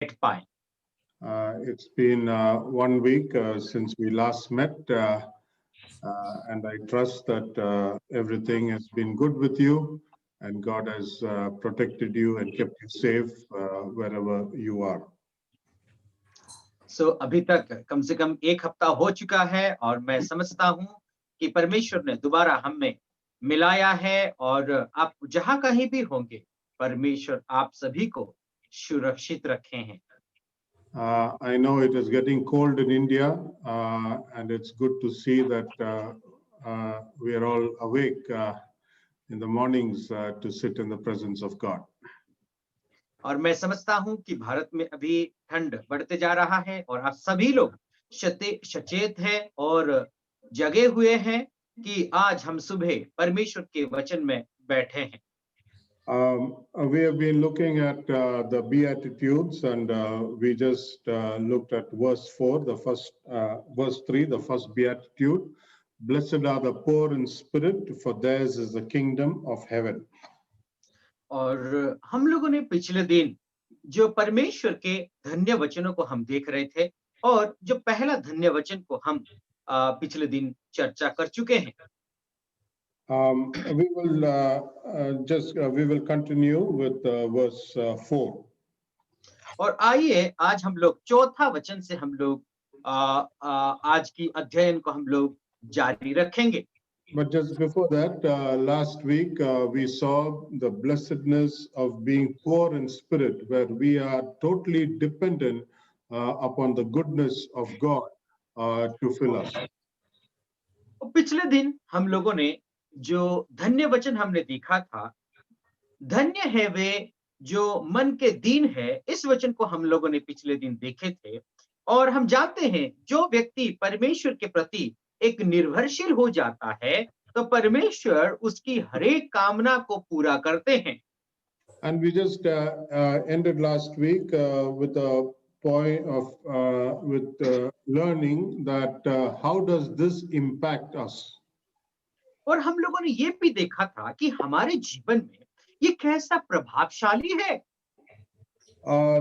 पाए। It's been 1 week since we last met, and I trust that everything has been good with you, and God has protected you and kept you safe wherever you are. सो अभी तक कम से कम 1 हफ्ता हो चुका है और मैं समझता हूं कि परमेश्वर ने दोबारा हमें मिलाया है और आप जहां कहीं भी होंगे, परमेश्वर आप सभी को सुरक्षित रखे हैं। I know it is getting cold in India, and it's good to see that we are all awake in the mornings to sit in the presence of God. और मैं समझता हूं कि भारत में अभी ठंड बढ़ते जा रहा है और आप सभी लोग सचेत हैं और जगे हुए हैं कि आज हम सुबह परमेश्वर के वचन में बैठे हैं। We have been looking at the Beatitudes, and we just looked at verse 4, verse 3, the first Beatitude. Blessed are the poor in spirit, for theirs is the kingdom of heaven. और हम लोगों ने पिछले दिन जो परमेश्वर के धन्य वचनों को हम देख रहे थे और जो पहला धन्य वचन को हम पिछले दिन चर्चा कर चुके हैं। We will continue with verse 4. और आइए आज हम लोग चौथा वचन से हम लोग आज की अध्ययन को हम लोग जारी रखेंगे। But just before that, last week we saw the blessedness of being poor in spirit, where we are totally dependent upon the goodness of God to fill us. पिछले दिन हम लोगों ने जो धन्य वचन हमने देखा था, धन्य है वे जो मन के दीन है, इस वचन को हम लोगों ने पिछले दिन देखे थे और हम जानते हैं जो व्यक्ति परमेश्वर के प्रति एक निर्भरशील हो जाता है तो परमेश्वर उसकी हर एक कामना को पूरा करते हैं। And we just ended last week with a point of learning that how does this impact us? और हम लोगों ने ये भी देखा था कि हमारे जीवन में ये कैसा प्रभावशाली है।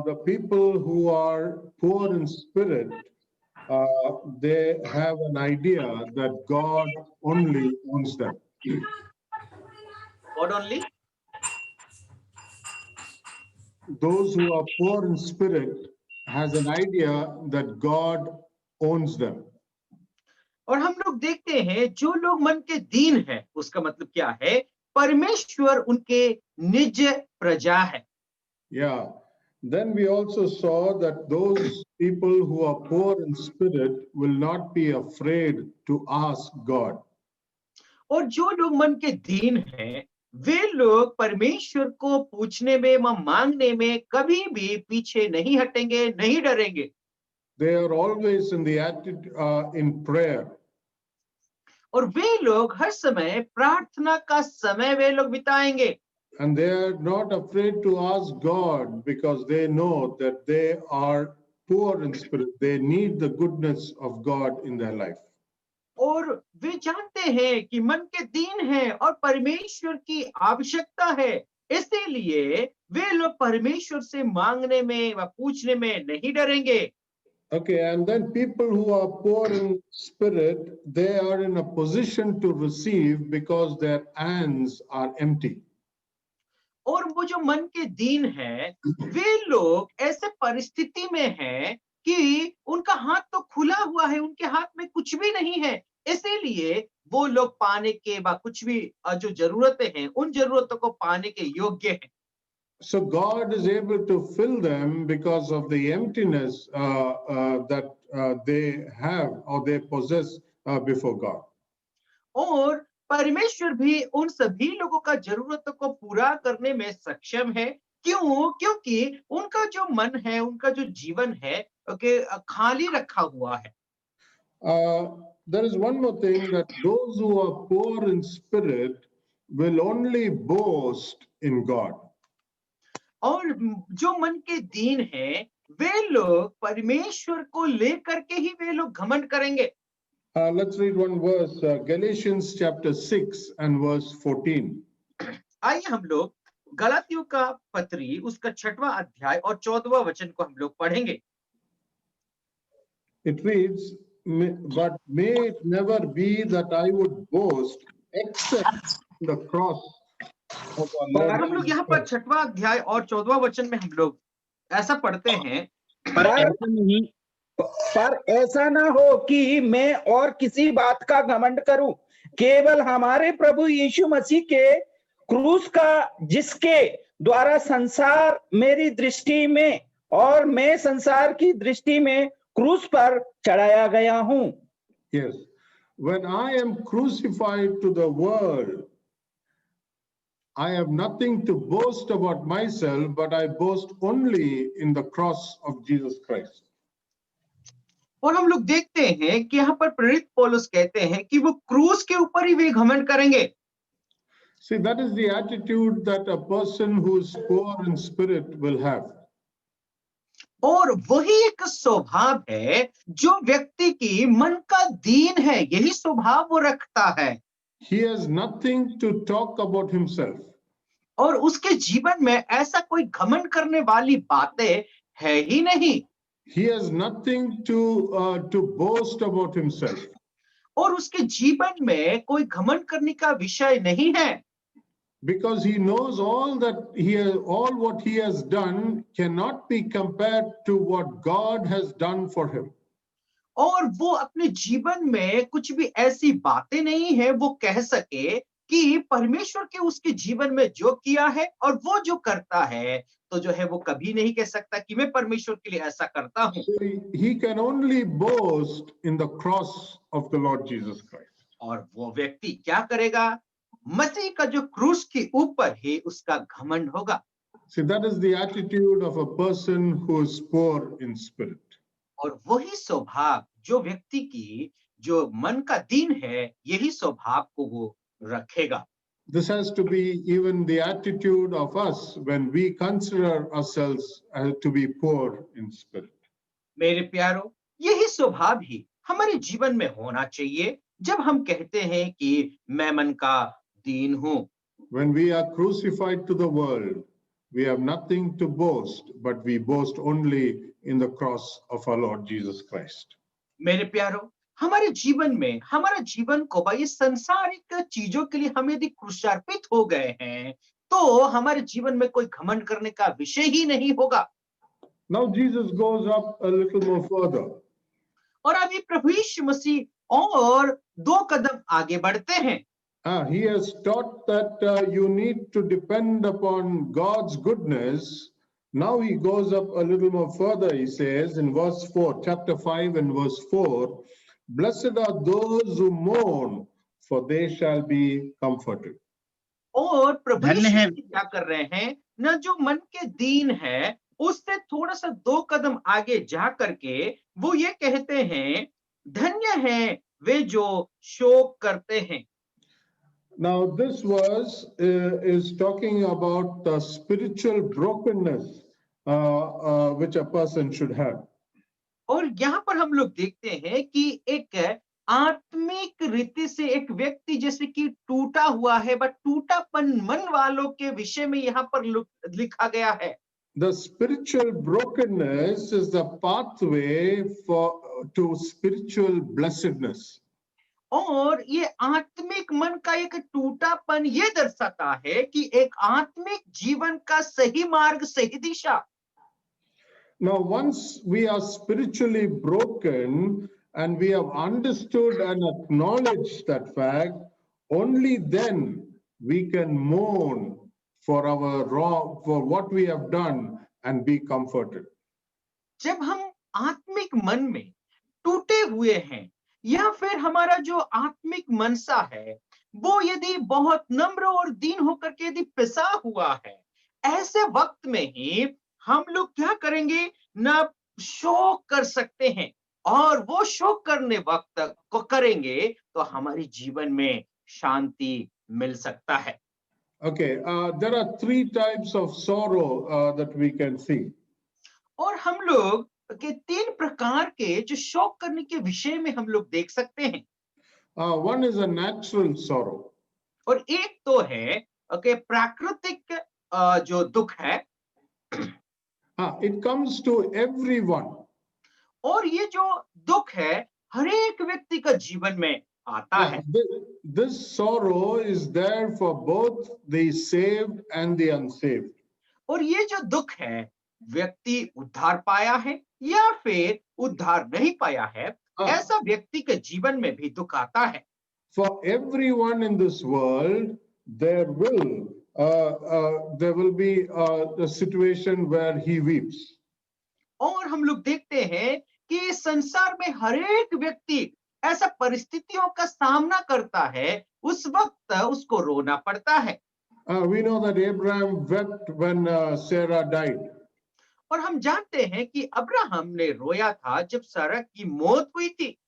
The people who are poor in spirit, they have an idea that God only owns them. God only? Those who are poor in spirit has an idea that God owns them. और हम लोग देखते हैं जो लोग मन के दीन हैं, उसका मतलब क्या है? परमेश्वर उनके निज प्रजा है। Yeah. Then we also saw that those people who are poor in spirit will not be afraid to ask God. और जो लोग मन के दीन हैं, वे लोग परमेश्वर को पूछने में व मांगने में कभी भी पीछे नहीं हटेंगे, नहीं डरेंगे। They are always in the attitude in prayer. और वे लोग हर समय प्रार्थना का समय वे लोग बिताएंगे। And they are not afraid to ask God because they know that they are poor in spirit. They need the goodness of God in their life. और वे जानते हैं कि मन के दीन हैं और परमेश्वर की आवश्यकता है, इसीलिए वे लोग परमेश्वर से मांगने में व पूछने में नहीं डरेंगे। Okay, and then people who are poor in spirit, they are in a position to receive because their hands are empty. और वो जो मन के दीन हैं, वे लोग ऐसे परिस्थिति में हैं कि उनका हाथ तो खुला हुआ है, उनके हाथ में कुछ भी नहीं है, इसीलिए वो लोग पाने के व कुछ भी जो जरूरतें हैं, उन जरूरतों को पाने के योग्य हैं। So God is able to fill them because of the emptiness that they have or they possess before God. और परमेश्वर भी उन सभी लोगों का जरूरतों को पूरा करने में सक्षम है। क्यों? क्योंकि उनका जो मन है, उनका जो जीवन है, खाली रखा हुआ है। There is one more thing, that those who are poor in spirit will only boast in God. और जो मन के दीन हैं, वे लोग परमेश्वर को लेकर के ही वे लोग घमंड करेंगे। Let's read one verse, Galatians chapter 6 and verse 14. आइए हम लोग गलातियों का पत्री उसका 6वां अध्याय और 14वां वचन को हम लोग पढ़ेंगे। It reads, But may it never be that I would boast except the cross of our Lord और हम लोग Jesus यहाँ पर Christ. 6वां अध्याय और 14वां वचन में हम लोग ऐसा पढ़ते हैं। पर ऐसा नहीं पर ऐसा ना हो कि मैं और किसी बात का घमंड करूं, केवल हमारे प्रभु यीशु मसीह के क्रूस का, जिसके द्वारा संसार मेरी दृष्टि में और मैं संसार की दृष्टि में क्रूस पर चढ़ाया गया हूं। Yes. When I am crucified to the world, I have nothing to boast about myself, but I boast only in the cross of Jesus Christ. और हम लोग देखते हैं कि यहाँ पर प्रेरित पौलुस कहते हैं कि वो क्रूस के ऊपर ही वे घमंड करेंगे। See, that is the attitude that a person who is poor in spirit will have. और वही एक स्वभाव है जो व्यक्ति की मन का दीन है, यही स्वभाव वो रखता है। He has nothing to talk about himself. और उसके जीवन में ऐसा कोई घमंड करने वाली बातें है ही नहीं। He has nothing to boast about himself. और उसके जीवन में कोई घमंड करने का विषय नहीं है। Because he knows all what he has done cannot be compared to what God has done for him. और वो अपने जीवन में कुछ भी ऐसी बातें नहीं है वो कह सके कि परमेश्वर के उसके जीवन में जो किया है और वो जो करता है, तो जो है वो कभी नहीं कह सकता कि मैं परमेश्वर के लिए ऐसा करता हूं। So he can only boast in the cross of the Lord Jesus Christ. और वो व्यक्ति क्या करेगा? मसीह का जो क्रूस के ऊपर है उसका घमंड होगा। See, that is the attitude of a person who is poor in spirit. और वही स्वभाव जो व्यक्ति की जो मन का दीन है, यही स्वभाव को वो रखेगा। This has to be even the attitude of us when we consider ourselves to be poor in spirit. मेरे प्यारो, यही स्वभाव ही हमारे जीवन में होना चाहिए जब हम कहते हैं कि मैं मन का दीन हूं। When we are crucified to the world, we have nothing to boast, but we boast only in the cross of our Lord Jesus Christ. मेरे प्यारो, हमारे जीवन में हमारा जीवन को भाई संसारिक चीजों के लिए हम यदि क्रूसार्पित हो गए हैं, तो हमारे जीवन में कोई घमंड करने का विषय ही नहीं होगा। Now Jesus goes up a little more further. और अभी प्रभु यीशु मसीह और 2 कदम आगे बढ़ते हैं। He has taught that you need to depend upon God's goodness. Now he goes up a little more further. He says in verse 4, chapter 5 and verse 4, Blessed are those who mourn, for they shall be comforted. और प्रभु धन्य यीशु है। मसीह क्या कर रहे हैं? न जो मन के दीन है उससे थोड़ा सा 2 कदम आगे जा करके वो ये कहते हैं, धन्य है वे जो शोक करते हैं। Now, this verse is talking about the spiritual brokenness which a person should have. और यहाँ पर हम लोग देखते हैं कि एक आत्मिक रीति से एक व्यक्ति जैसे कि टूटा हुआ है, बट टूटापन मन वालों के विषय में यहाँ पर लिखा गया है। The spiritual brokenness is the pathway to spiritual blessedness. और ये आत्मिक मन का एक टूटापन ये दर्शाता है कि एक आत्मिक जीवन का सही मार्ग, सही दिशा। Now, once we are spiritually broken and we have understood and acknowledged that fact, only then we can mourn for our wrong, for what we have done and be comforted. जब हम आत्मिक मन में टूटे हुए हैं या फिर हमारा जो आत्मिक मनसा है वो यदि बहुत नम्र और दीन होकर के यदि पिसा हुआ है, ऐसे वक्त में ही हम लोग क्या करेंगे? ना शोक कर सकते हैं, और वो शोक करने वक्त को करेंगे तो हमारे जीवन में शांति मिल सकता है। Okay, there are 3 types of sorrow that we can see. और हम लोग के 3 प्रकार के जो शोक करने के विषय में हम लोग देख सकते हैं। One is a natural sorrow. और एक तो है प्राकृतिक जो दुख है, It comes to everyone. और ये जो दुख है हर एक व्यक्ति का जीवन में आता है। This sorrow is there for both the saved and the unsaved. और ये जो दुख है व्यक्ति उद्धार पाया है या फिर उद्धार नहीं पाया है, ऐसा व्यक्ति के जीवन में भी दुख आता है। For everyone in this world, there will be a situation where he weeps. और हम लोग देखते हैं कि इस संसार में हर एक व्यक्ति ऐसा परिस्थितियों का सामना करता है, उस वक्त उसको रोना पड़ता है। We know that Abraham wept when Sarah died. और हम जानते हैं कि अब्राहम ने रोया था जब सारा की मौत हुई थी।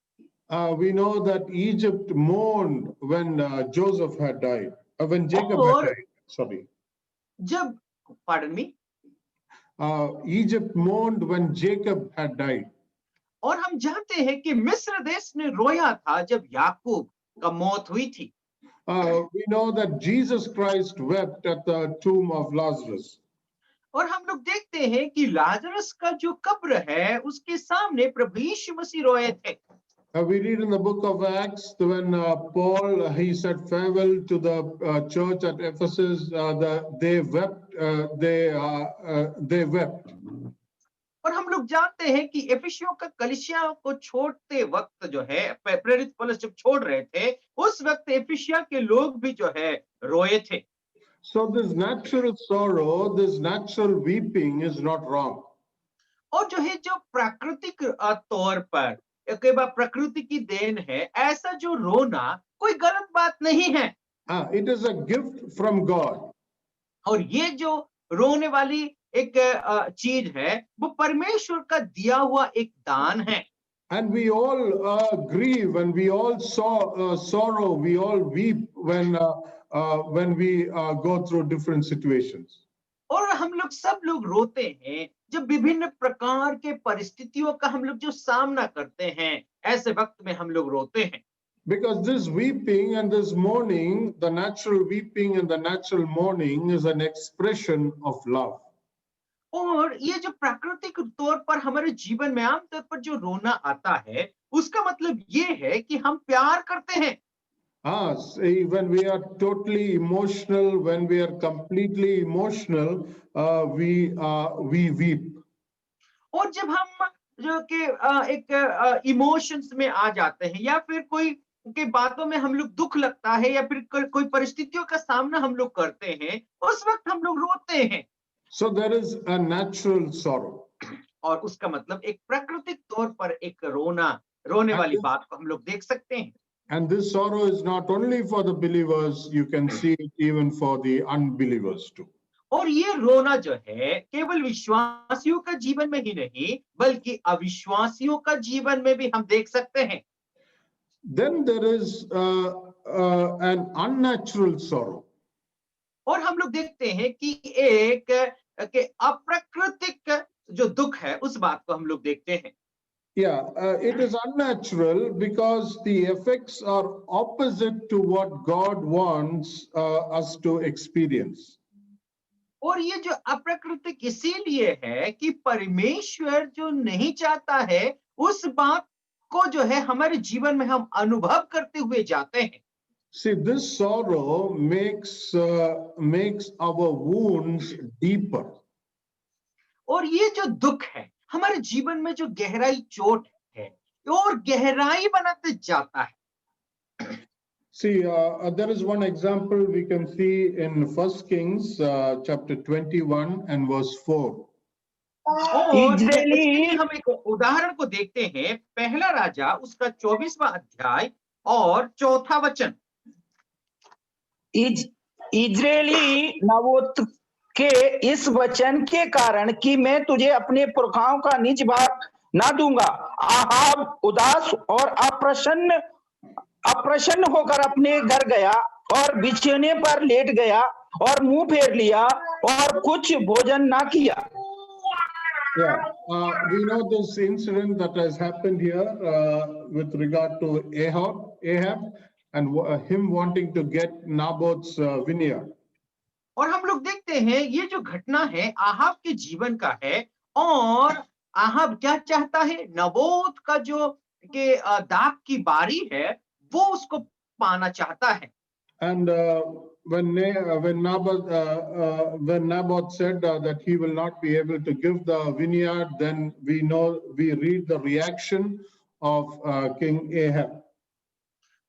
We know that Egypt mourned when Joseph had died, when Jacob had died. Sorry. जब, pardon me? Egypt mourned when Jacob had died. और हम जानते हैं कि मिस्र देश ने रोया था जब याकूब का मौत हुई थी। We know that Jesus Christ wept at the tomb of Lazarus. और हम लोग देखते हैं कि लाजरस का जो कब्र है उसके सामने प्रभु यीशु मसीह रोए थे। We read in the book of Acts when Paul he said farewell to the church at Ephesus, they wept. They wept. और हम लोग जानते हैं कि एफिसियों का कलीसिया को छोड़ते वक्त जो है प्रेरित पौलुस जब छोड़ रहे थे, उस वक्त एफिसिया के लोग भी जो है रोए थे। So this natural sorrow, this natural weeping is not wrong. और जो है जो प्राकृतिक तौर पर कई बार प्रकृति की देन है, ऐसा जो रोना कोई गलत बात नहीं है। It is a gift from God. और ये जो रोने वाली एक चीज है वो परमेश्वर का दिया हुआ एक दान है। And we all grieve and we all sorrow, we all weep when we go through different situations. और हम लोग सब लोग रोते हैं जब विभिन्न प्रकार के परिस्थितियों का हम लोग जो सामना करते हैं, ऐसे वक्त में हम लोग रोते हैं। Because this weeping and this mourning, the natural weeping and the natural mourning is an expression of love. और ये जो प्राकृतिक तौर पर हमारे जीवन में आमतौर पर जो रोना आता है, उसका मतलब ये है कि हम प्यार करते हैं। See, when we are totally emotional, when we are completely emotional, we weep. और जब हम जो कि एक इमोशंस में आ जाते हैं या फिर कोई के बातों में हम लोग दुख लगता है या फिर कोई परिस्थितियों का सामना हम लोग करते हैं, उस वक्त हम लोग रोते हैं। So there is a natural sorrow. और उसका मतलब एक प्राकृतिक तौर पर एक रोने वाली बात को हम लोग देख सकते हैं। And this sorrow is not only for the believers, you can see it even for the unbelievers too. और ये रोना जो है केवल विश्वासियों का जीवन में ही नहीं बल्कि अविश्वासियों का जीवन में भी हम देख सकते हैं। Then there is an unnatural sorrow. और हम लोग देखते हैं कि एक अप्राकृतिक जो दुख है उस बात को हम लोग देखते हैं। Yeah, it is unnatural because the effects are opposite to what God wants us to experience. और ये जो अप्राकृतिक इसीलिए है कि परमेश्वर जो नहीं चाहता है उस बात को जो है हमारे जीवन में हम अनुभव करते हुए जाते हैं। See, this sorrow makes our wounds deeper. और ये जो दुख है हमारे जीवन में जो गहराई चोट है और गहराई बनाते जाता है। See, there is one example we can see in 1 Kings chapter 21 and verse 4. और हम एक उदाहरण को देखते हैं, पहला राजा उसका 24वां अध्याय और 4था वचन। इजरायली नाबोत के इस वचन के कारण कि मैं तुझे अपने पुरखाओं का निज भाग ना दूंगा, आहाब उदास और अप्रसन्न होकर अपने घर गया और बिछौने पर लेट गया और मुंह फेर लिया और कुछ भोजन ना किया। Yeah, we know this incident that has happened here with regard to Ahab and him wanting to get Naboth's vineyard. और हम लोग देखते देखते हैं ये जो घटना है आहाब के जीवन का है, और आहाब क्या चाहता है, नबोत का जो दाख की बारी है वो उसको पाना चाहता है। And when Naboth said that he will not be able to give the vineyard, then we read the reaction of King Ahab.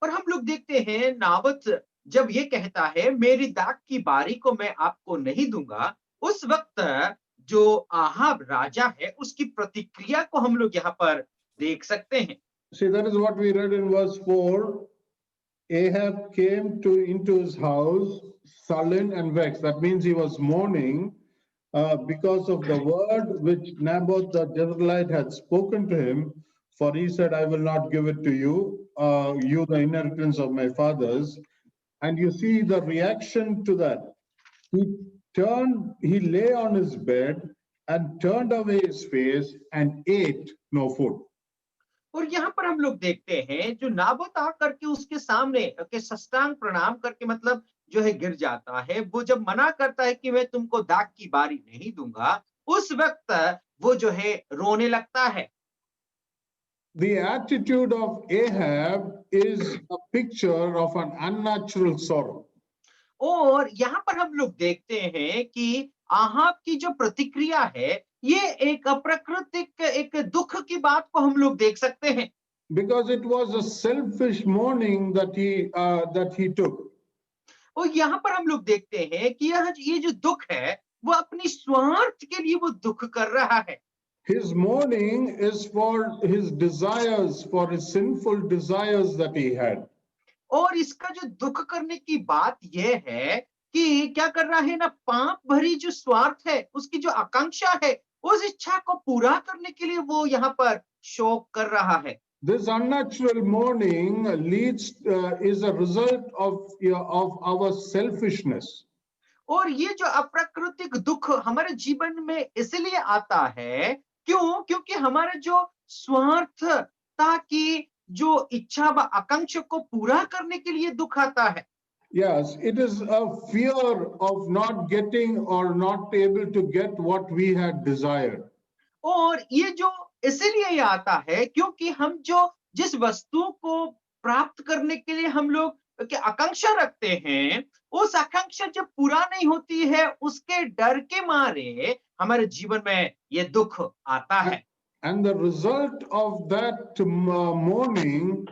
और हम लोग देखते हैं नाबोत जब ये कहता है मेरी दाख की बारी को मैं आपको नहीं दूंगा, उस वक्त जो आहाब राजा है उसकी प्रतिक्रिया को हम लोग यहाँ पर देख सकते हैं। See, that is what we read in verse 4. Ahab came into his house sullen and vexed. That means he was mourning because of the word which Naboth the Jezreelite had spoken to him. For he said, I will not give it to you, you the inheritance of my fathers. And you see the reaction to that. He lay on his bed and turned away his face and ate no food. और यहाँ पर हम लोग देखते हैं जो Naboth आकर के उसके सामने के साष्टांग प्रणाम करके मतलब जो है गिर जाता है, वो जब मना करता है कि मैं तुमको दाख की बारी नहीं दूंगा, उस वक्त वो जो है रोने लगता है। The attitude of Ahab is a picture of an unnatural sorrow. और यहाँ पर हम लोग देखते हैं कि आहाब की जो प्रतिक्रिया है ये एक अप्राकृतिक एक दुख की बात को हम लोग देख सकते हैं। Because it was a selfish mourning that he took. और यहाँ पर हम लोग देखते हैं कि ये जो दुख है वो अपनी स्वार्थ के लिए वो दुख कर रहा है। His mourning is for his desires, for his sinful desires that he had. और इसका जो दुख करने की बात यह है कि क्या कर रहा है ना, पाप भरी जो स्वार्थ है उसकी जो आकांक्षा है उस इच्छा को पूरा करने के लिए वो यहाँ पर शोक कर रहा है। This unnatural mourning is a result of our selfishness. और ये जो अप्राकृतिक दुख हमारे जीवन में इसलिए आता है क्योंकि हमारे जो स्वार्थता की जो इच्छा व आकांक्षा को पूरा करने के लिए दुख आता है। Yes, it is a fear of not getting or not able to get what we had desired. और ये जो इसलिए आता है क्योंकि हम जिस वस्तु को प्राप्त करने के लिए हम लोग की आकांक्षा रखते हैं, उस आकांक्षा जब पूरा नहीं होती है उसके डर के मारे हमारे जीवन में ये दुख आता है। And the result of that mourning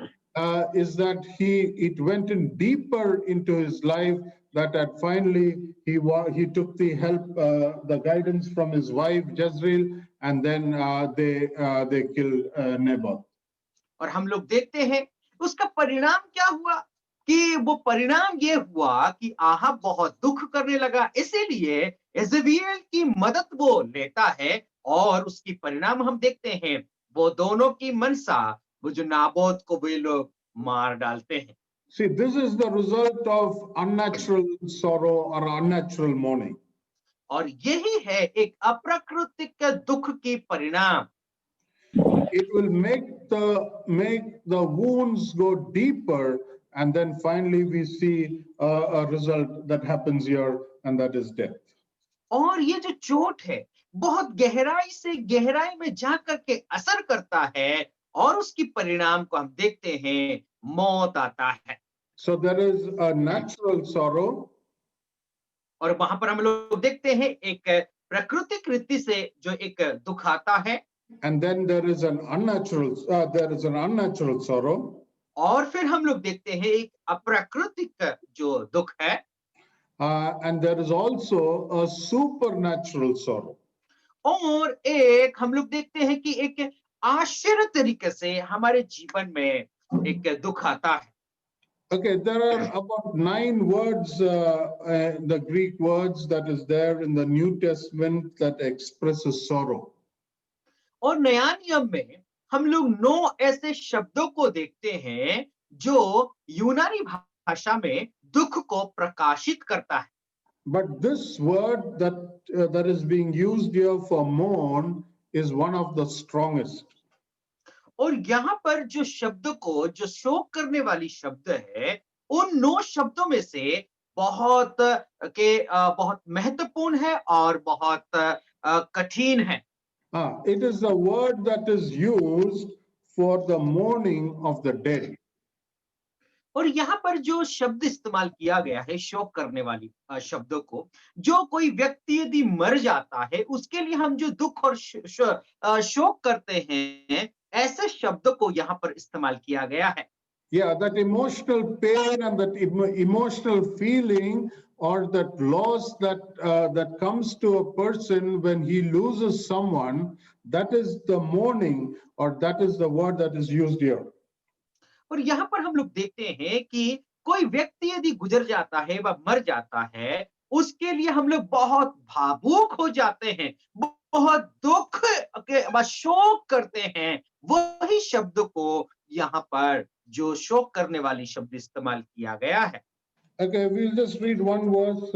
is that it went in deeper into his life, that finally he took the help, the guidance from his wife Jezreel, and then they killed Naboth. और हम लोग देखते हैं उसका परिणाम क्या हुआ कि वो परिणाम ये हुआ कि आहाब बहुत दुख करने लगा, इसीलिए यजेबेल की मदद वो लेता है और उसकी परिणाम हम देखते हैं वो दोनों की मनसा, वो जो नाबोत को वे लोग मार डालते हैं। See, this is the result of unnatural sorrow or unnatural mourning. और यही है एक अप्राकृतिक दुख की परिणाम। It will make the wounds go deeper, and then finally we see a result that happens here, and that is death. और ये जो चोट है बहुत गहराई से गहराई में जाकर के असर करता है और उसकी परिणाम को हम देखते हैं मौत आता है। So there is a natural sorrow. और वहां पर हम लोग देखते हैं एक प्राकृतिक रीति से जो एक दुख आता है। And then there is an unnatural sorrow. और फिर हम लोग देखते हैं एक अप्राकृतिक जो दुख है। And there is also a supernatural sorrow. और एक हम लोग देखते हैं कि एक आश्चर्य तरीके से हमारे जीवन में एक दुख आता है। Okay, there are about 9 words, the Greek words that is there in the New Testament that expresses sorrow. और नया नियम में हम लोग 9 ऐसे शब्दों को देखते हैं जो यूनानी भाषा में दुख को प्रकाशित करता है। But this word that is being used here for mourn is one of the strongest. और यहाँ पर जो शोक करने वाली शब्द है, उन 9 शब्दों में से बहुत बहुत महत्वपूर्ण है और बहुत कठिन है। It is the word that is used for the mourning of the dead. और यहाँ पर जो शब्द इस्तेमाल किया गया है शोक करने वाली शब्दों को, जो कोई व्यक्ति यदि मर जाता है उसके लिए हम जो दुख और शोक करते हैं, ऐसे शब्द को यहाँ पर इस्तेमाल किया गया है। Yeah, that emotional pain and that emotional feeling or that loss that comes to a person when he loses someone, that is the mourning, or that is the word that is used here. और यहाँ पर हम लोग देखते हैं कि कोई व्यक्ति यदि गुजर जाता है व मर जाता है, उसके लिए हम लोग बहुत भावुक हो जाते हैं, बहुत दुख के व शोक करते हैं। वही शब्द को यहाँ पर जो शोक करने वाली शब्द इस्तेमाल किया गया है। Okay, we'll just read one verse.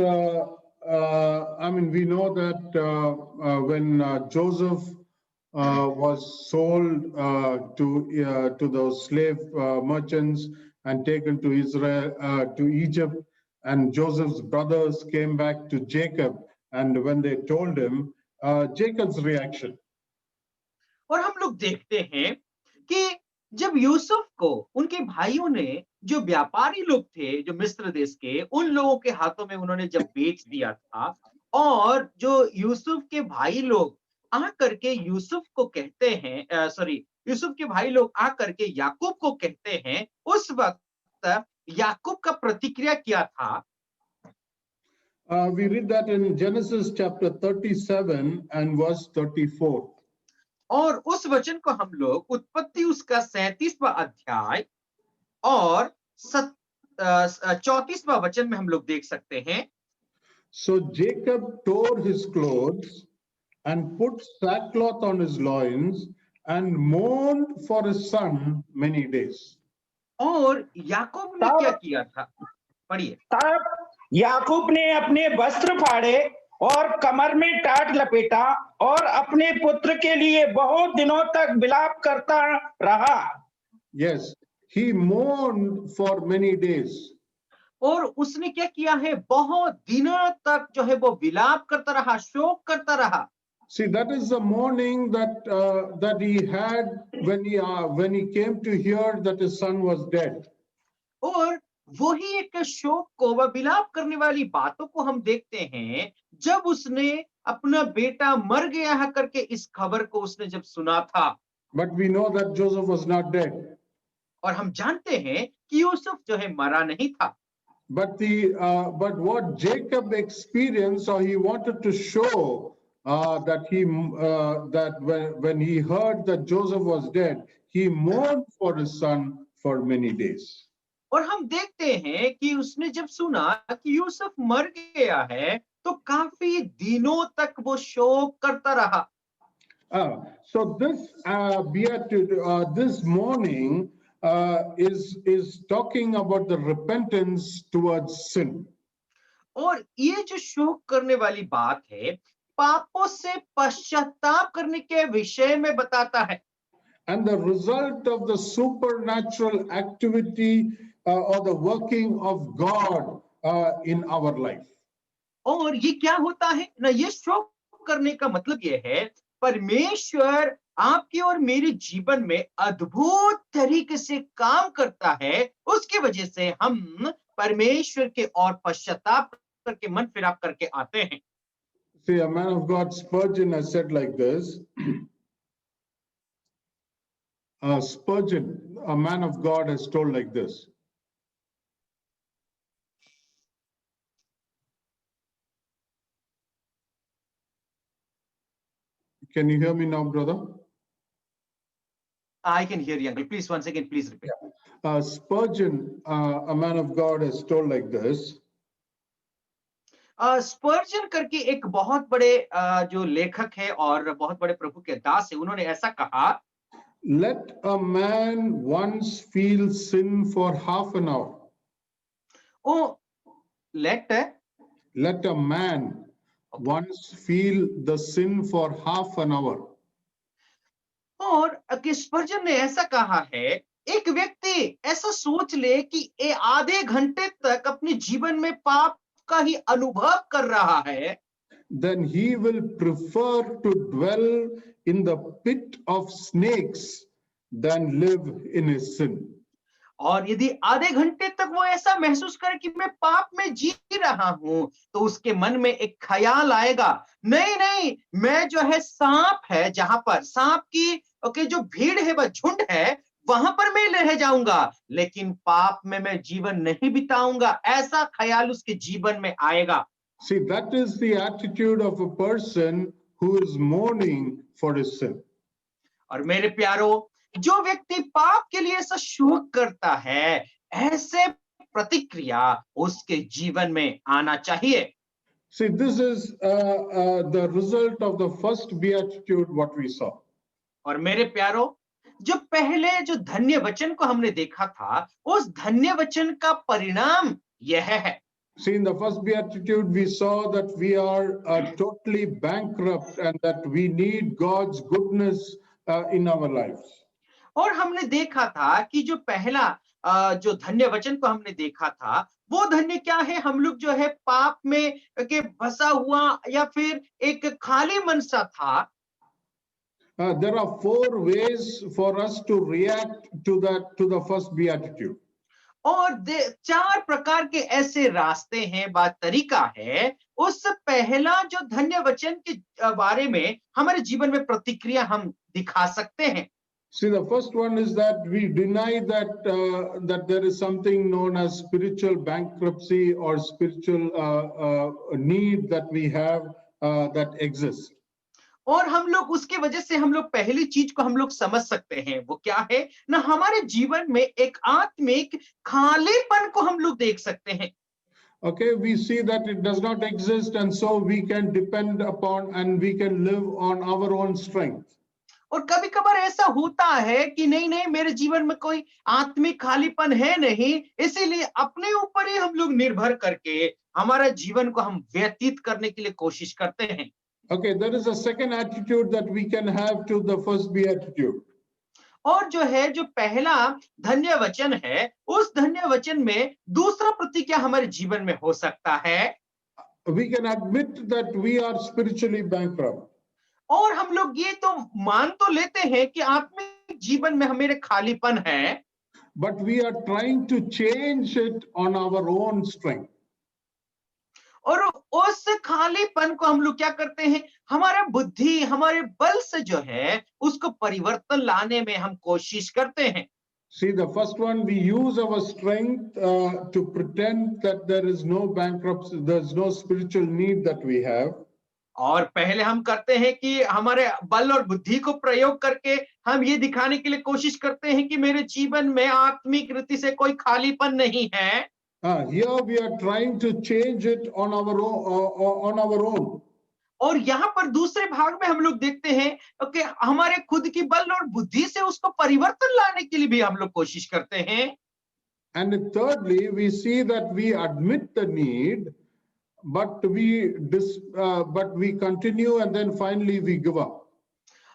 I mean, we know that when Joseph was sold to those slave merchants and taken to Israel, to Egypt, and Joseph's brothers came back to Jacob, and when they told him, Jacob's reaction. और हम लोग देखते हैं कि जब यूसुफ को उनके भाइयों ने, जो व्यापारी लोग थे जो मिस्र देश के, उन लोगों के हाथों में उन्होंने जब बेच दिया था, और जो यूसुफ के भाई लोग आकर के यूसुफ को कहते हैं, सॉरी, यूसुफ के भाई लोग आकर के याकूब को कहते हैं, उस वक्त याकूब का प्रतिक्रिया क्या था? We read that in Genesis chapter 37 and verse 34. और उस वचन को हम लोग उत्पत्ति उसका 37वां अध्याय और 34वां वचन में हम लोग देख सकते हैं। So Jacob tore his clothes and put sackcloth on his loins and mourned for his son many days. और याकूब ने क्या किया था? पढ़िए। तब याकूब ने अपने वस्त्र फाड़े और कमर में टाट लपेटा और अपने पुत्र के लिए बहुत दिनों तक विलाप करता रहा। Yes, he mourned for many days. और उसने क्या किया है? बहुत दिनों तक जो है वो विलाप करता रहा, शोक करता रहा। See, that is the mourning that he had when he came to hear that his son was dead. और वही एक शोक को व विलाप करने वाली बातों को हम देखते हैं जब उसने अपना बेटा मर गया है करके इस खबर को उसने जब सुना था। But we know that Joseph was not dead. और हम जानते हैं कि यूसुफ जो है मरा नहीं था। But what Jacob experienced, or he wanted to show that when he heard that Joseph was dead, he mourned for his son for many days. और हम देखते हैं कि उसने जब सुना कि यूसुफ मर गया है तो काफी दिनों तक वो शोक करता रहा। So this mourning is talking about the repentance towards sin. और ये जो शोक करने वाली बात है, पापों से पश्चाताप करने के विषय में बताता है। And the result of the supernatural activity or the working of God in our life. और ये क्या होता है ना, ये शोक करने का मतलब ये है परमेश्वर आपके और मेरे जीवन में अद्भुत तरीके से काम करता है, उसकी वजह से हम परमेश्वर के और पश्चाताप करके मन फिराप करके आते हैं। See, a man of God, Spurgeon, has said like this. Spurgeon, a man of God, has told like this. Can you hear me now, brother? I can hear you, uncle. Please, once again, please repeat. Spurgeon, a man of God, has told like this. स्पर्जन करके एक बहुत बड़े जो लेखक है और बहुत बड़े प्रभु के दास है, उन्होंने ऐसा कहा, Let a man once feel sin for half an hour. Oh, let a man once feel the sin for half an hour. और स्पर्जन ने ऐसा कहा है, एक व्यक्ति ऐसा सोच ले कि ये आधे घंटे तक अपने जीवन में पाप का ही अनुभव कर रहा है, then he will prefer to dwell in the pit of snakes than live in his sin. और यदि आधे घंटे तक वो ऐसा महसूस करे कि मैं पाप में जी रहा हूं, तो उसके मन में एक ख्याल आएगा, नहीं नहीं, मैं जो है सांप है, जहां पर सांप की जो भीड़ है, वह झुंड है, वहां पर मैं रह जाऊंगा, लेकिन पाप में मैं जीवन नहीं बिताऊंगा, ऐसा ख्याल उसके जीवन में आएगा। See, that is the attitude of a person who is mourning for his sin. और मेरे प्यारो, जो व्यक्ति पाप के लिए ऐसा शोक करता है, ऐसे प्रतिक्रिया उसके जीवन में आना चाहिए। See, this is the result of the first beatitude, what we saw. और मेरे प्यारो, जो पहले जो धन्य वचन को हमने देखा था, उस धन्य वचन का परिणाम यह है। See, in the first beatitude, we saw that we are totally bankrupt and that we need God's goodness in our lives. और हमने देखा था कि जो पहला जो धन्य वचन को हमने देखा था, वो धन्य क्या है, हम लोग जो है पाप में के फंसा हुआ या फिर एक खाली मन सा था। There are 4 ways for us to react to the first beatitude. और 4 प्रकार के ऐसे रास्ते हैं, बात तरीका है उस पहला जो धन्य वचन के बारे में हमारे जीवन में प्रतिक्रिया हम दिखा सकते हैं। See, the first one is that we deny that there is something known as spiritual bankruptcy or spiritual need that we have that exists. और हम लोग उसके वजह से हम लोग पहली चीज को हम लोग समझ सकते हैं, वो क्या है ना, हमारे जीवन में एक आत्मिक खालीपन को हम लोग देख सकते हैं। Okay, we see that it does not exist, and so we can depend upon and we can live on our own strength. और कभी कभार ऐसा होता है कि नहीं नहीं, मेरे जीवन में कोई आत्मिक खालीपन है नहीं, इसीलिए अपने ऊपर ही हम लोग निर्भर करके हमारा जीवन को हम व्यतीत करने के लिए कोशिश करते हैं। Okay, there is a second attitude that we can have to the first beatitude. और जो है जो पहला धन्य वचन है, उस धन्य वचन में दूसरा प्रतिक्रिया हमारे जीवन में हो सकता है, We can admit that we are spiritually bankrupt. और हम लोग ये तो मान तो लेते हैं कि आत्मिक जीवन में हमारे खालीपन है, But we are trying to change it on our own strength. और उस खालीपन को हम लोग क्या करते हैं, हमारा बुद्धि, हमारे बल से जो है उसको परिवर्तन लाने में हम कोशिश करते हैं। See, the first one, we use our strength to pretend that there is no bankruptcy, there's no spiritual need that we have. और पहले हम करते हैं कि हमारे बल और बुद्धि को प्रयोग करके हम ये दिखाने के लिए कोशिश करते हैं कि मेरे जीवन में आत्मिक रीति से कोई खालीपन नहीं है। Here we are trying to change it on our own. और यहाँ पर दूसरे भाग में हम लोग देखते हैं कि हमारे खुद की बल और बुद्धि से उसको परिवर्तन लाने के लिए भी हम लोग कोशिश करते हैं। And thirdly, we see that we admit the need, but we continue and then finally we give up.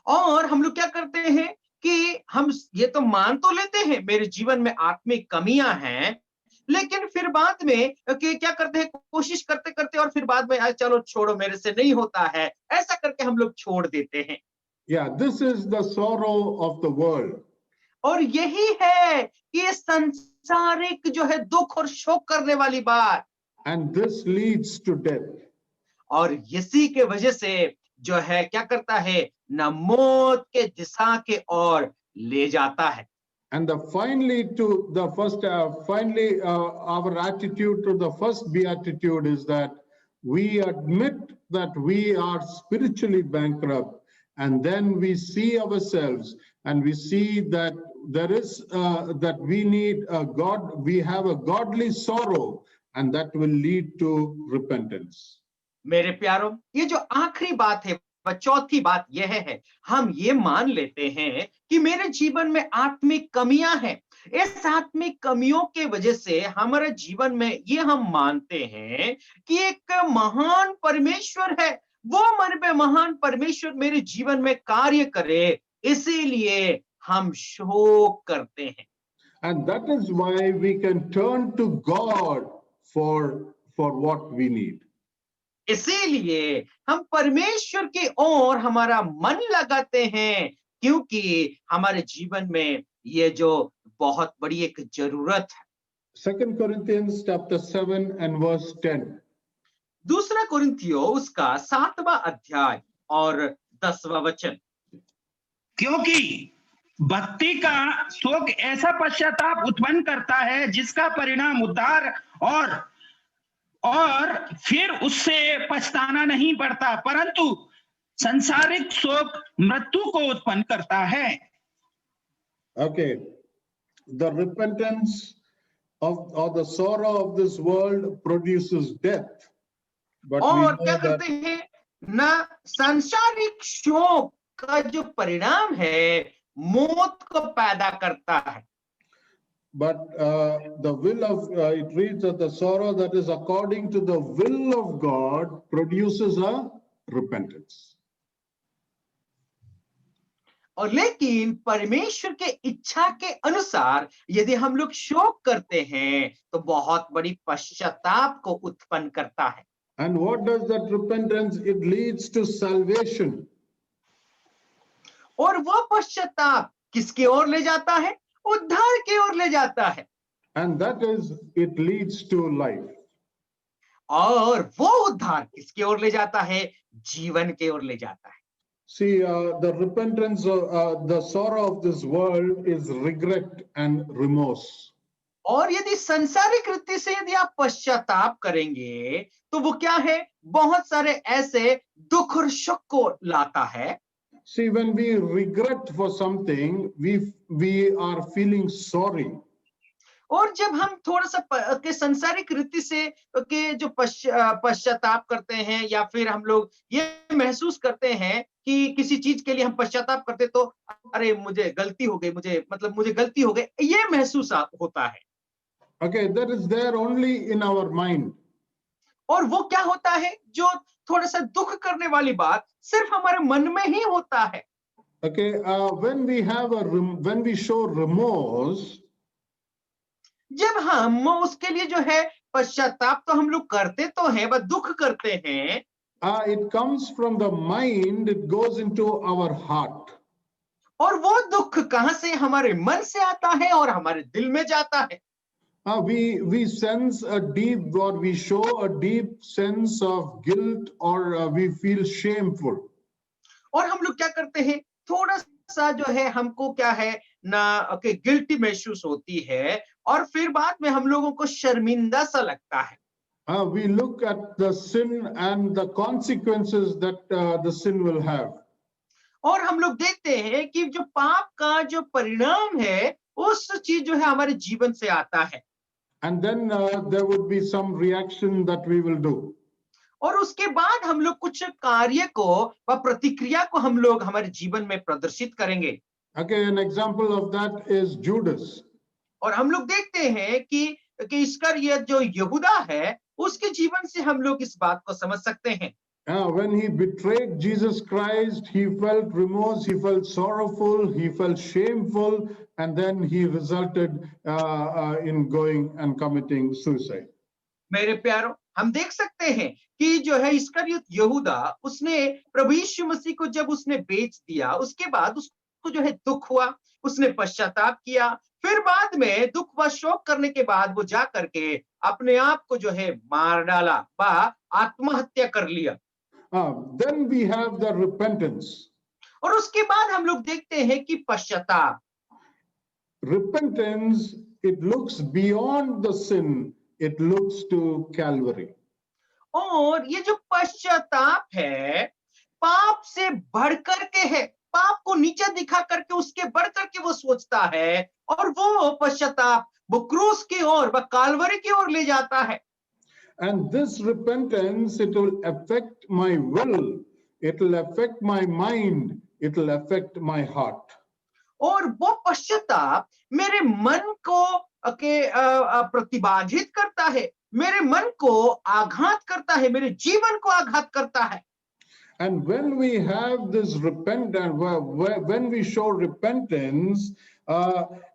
और हम लोग क्या करते हैं कि हम ये तो मान तो लेते हैं मेरे जीवन में आत्मिक कमियां हैं, लेकिन फिर बाद में कि क्या करते हैं, कोशिश करते करते और फिर बाद में चलो छोड़ो, मेरे से नहीं होता है, ऐसा करके हम लोग छोड़ देते हैं। Yeah, this is the sorrow of the world. और यही है कि ये संसारिक जो है दुख और शोक करने वाली बात, And this leads to death. और इसी के वजह से जो है क्या करता है ना, मौत के दिशा के ओर ले जाता है। And our attitude to the first beatitude is that we admit that we are spiritually bankrupt, and then we see ourselves and we see that there is that we need a God, we have a godly sorrow, and that will lead to repentance. मेरे प्यारों, ये जो आखिरी बात है, वह चौथी बात यह है, हम ये मान लेते हैं कि मेरे जीवन में आत्मिक कमियां हैं। इस आत्मिक कमियों के वजह से हमारे जीवन में ये हम मानते हैं कि एक महान परमेश्वर है, वो मन में महान परमेश्वर मेरे जीवन में कार्य करे, इसीलिए हम शोक करते हैं। And that is why we can turn to God for what we need. इसीलिए हम परमेश्वर की ओर हमारा मन लगाते हैं, क्योंकि हमारे जीवन में ये जो बहुत बड़ी एक जरूरत है। 2 Corinthians chapter 7 and verse 10. दूसरा कुरिन्थियो उसका 7वां अध्याय और 10वां वचन। क्योंकि भक्ति का शोक ऐसा पश्चाताप उत्पन्न करता है जिसका परिणाम उद्धार और फिर उससे पछताना नहीं पड़ता, परंतु संसारिक शोक मृत्यु को उत्पन्न करता है। Okay, the repentance or the sorrow of this world produces death. But we और know क्या that करते हैं ना, सांसारिक शोक का जो परिणाम है मौत को पैदा करता है। But the will of it reads that the sorrow that is according to the will of God produces a repentance. और लेकिन परमेश्वर के इच्छा के अनुसार यदि हम लोग शोक करते हैं तो बहुत बड़ी पश्चाताप को उत्पन्न करता है। And what does that repentance? It leads to salvation. और वो पश्चाताप किसकी ओर ले जाता है? उद्धार की ओर ले जाता है। And that is, it leads to life. और वो उद्धार किसकी ओर ले जाता है? जीवन की ओर ले जाता है। See, the repentance, the sorrow of this world is regret and remorse. और यदि संसारिक रीति से यदि आप पश्चाताप करेंगे तो वो क्या है? बहुत सारे ऐसे दुख और शोक को लाता है। See, when we regret for something, we are feeling sorry. और जब हम थोड़ा सा के संसारिक रीति से के जो पश्चाताप करते हैं या फिर हम लोग ये महसूस करते हैं कि किसी चीज के लिए हम पश्चाताप करते तो अरे मुझे गलती हो गई, मुझे गलती हो गई, ये महसूस होता है। Okay, that is there only in our mind. और वो क्या होता है? जो थोड़ा सा दुख करने वाली बात सिर्फ हमारे मन में ही होता है। Okay, when we show remorse, जब हम उसके लिए जो है पश्चाताप तो हम लोग करते तो हैं, बस दुख करते हैं। it comes from the mind, it goes into our heart. और वो दुख कहां से? हमारे मन से आता है और हमारे दिल में जाता है। We sense a deep, or we show a deep sense of guilt, or we feel shameful. और हम लोग क्या करते हैं? थोड़ा सा जो है हमको क्या है ना गिल्टी महसूस होती है और फिर बाद में हम लोगों को शर्मिंदा सा लगता है। We look at the sin and the consequences that the sin will have. और हम लोग देखते हैं कि जो पाप का जो परिणाम है उस चीज जो है हमारे जीवन से आता है। And then there would be some reaction that we will do. और उसके बाद हम लोग कुछ कार्य को व प्रतिक्रिया को हम लोग हमारे जीवन में प्रदर्शित करेंगे। Okay, an example of that is Judas. और हम लोग देखते हैं कि इस्करियत जो यहूदा है उसके जीवन से हम लोग इस बात को समझ सकते हैं। When he betrayed Jesus Christ, he felt remorse, he felt sorrowful, he felt shameful, and then he resulted in going and committing suicide. मेरे प्यारों, हम देख सकते हैं कि जो है इस्करियत यहूदा, उसने प्रभु यीशु मसीह को जब उसने बेच दिया उसके बाद उसको जो है दुख हुआ, उसने पश्चाताप किया, फिर बाद में दुख व शोक करने के बाद वो जा करके अपने आप को जो है मार डाला व आत्महत्या कर लिया। Then we have the repentance. और उसके बाद हम लोग देखते हैं कि पश्चाताप। Repentance, it looks beyond the sin, it looks to Calvary. और ये जो पश्चाताप है पाप से बढ़कर के है, पाप को नीचे दिखा करके उसके बढ़ करके वो सोचता है और वो पश्चाताप वो क्रूस की ओर व काल्वरी की ओर ले जाता है। And this repentance, it will affect my will, it will affect my mind, it will affect my heart. और वो पश्चाताप मेरे मन को प्रतिबाधित करता है, मेरे मन को आघात करता है, मेरे जीवन को आघात करता है। And when we have this repentance, when we show repentance,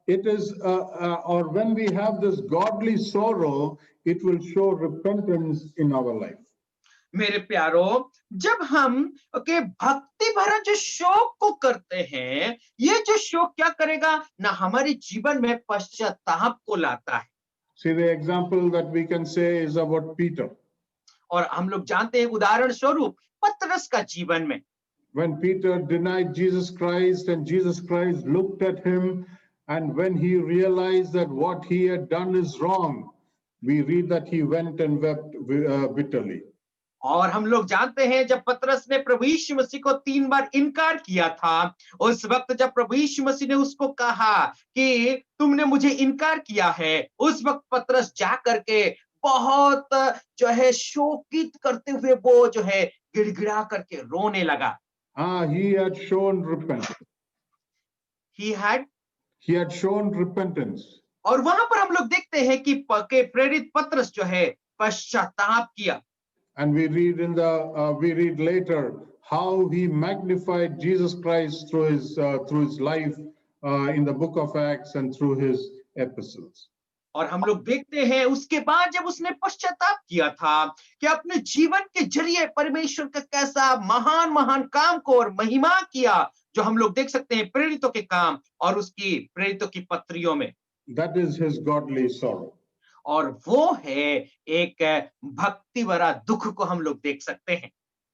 it is, or when we have this godly sorrow, it will show repentance in our life. मेरे प्यारों, जब हम भक्ति भरा जो शोक को करते हैं, ये जो शोक क्या करेगा ना, हमारे जीवन में पश्चाताप को लाता है। See, the example that we can say is about Peter. और हम लोग जानते हैं उदाहरण स्वरूप पतरस का जीवन में, When Peter denied Jesus Christ and Jesus Christ looked at him, and when he realized that what he had done is wrong, we read that he went and wept bitterly. और हम लोग जानते हैं जब पतरस ने प्रभु यीशु मसीह को 3 बार इनकार किया था, उस वक्त जब प्रभु यीशु मसीह ने उसको कहा कि तुमने मुझे इनकार किया है, उस वक्त पतरस जा करके बहुत जो है शोकित करते हुए वो जो है गिड़गिड़ा करके रोने लगा। He had shown repentance. He had shown repentance. और वहां पर हम लोग देखते हैं कि प्रेरित पतरस जो है पश्चाताप किया। And we read later how he magnified Jesus Christ through his life in the book of Acts and through his epistles. और हम लोग देखते हैं उसके बाद जब उसने पश्चाताप किया था कि अपने जीवन के जरिए परमेश्वर का कैसा महान महान काम को और महिमा किया, जो हम लोग देख सकते हैं प्रेरितों के काम और उसकी प्रेरितों की पत्रियों में। That is his godly sorrow. और वो है एक भक्ति भरा दुख को हम लोग देख सकते हैं।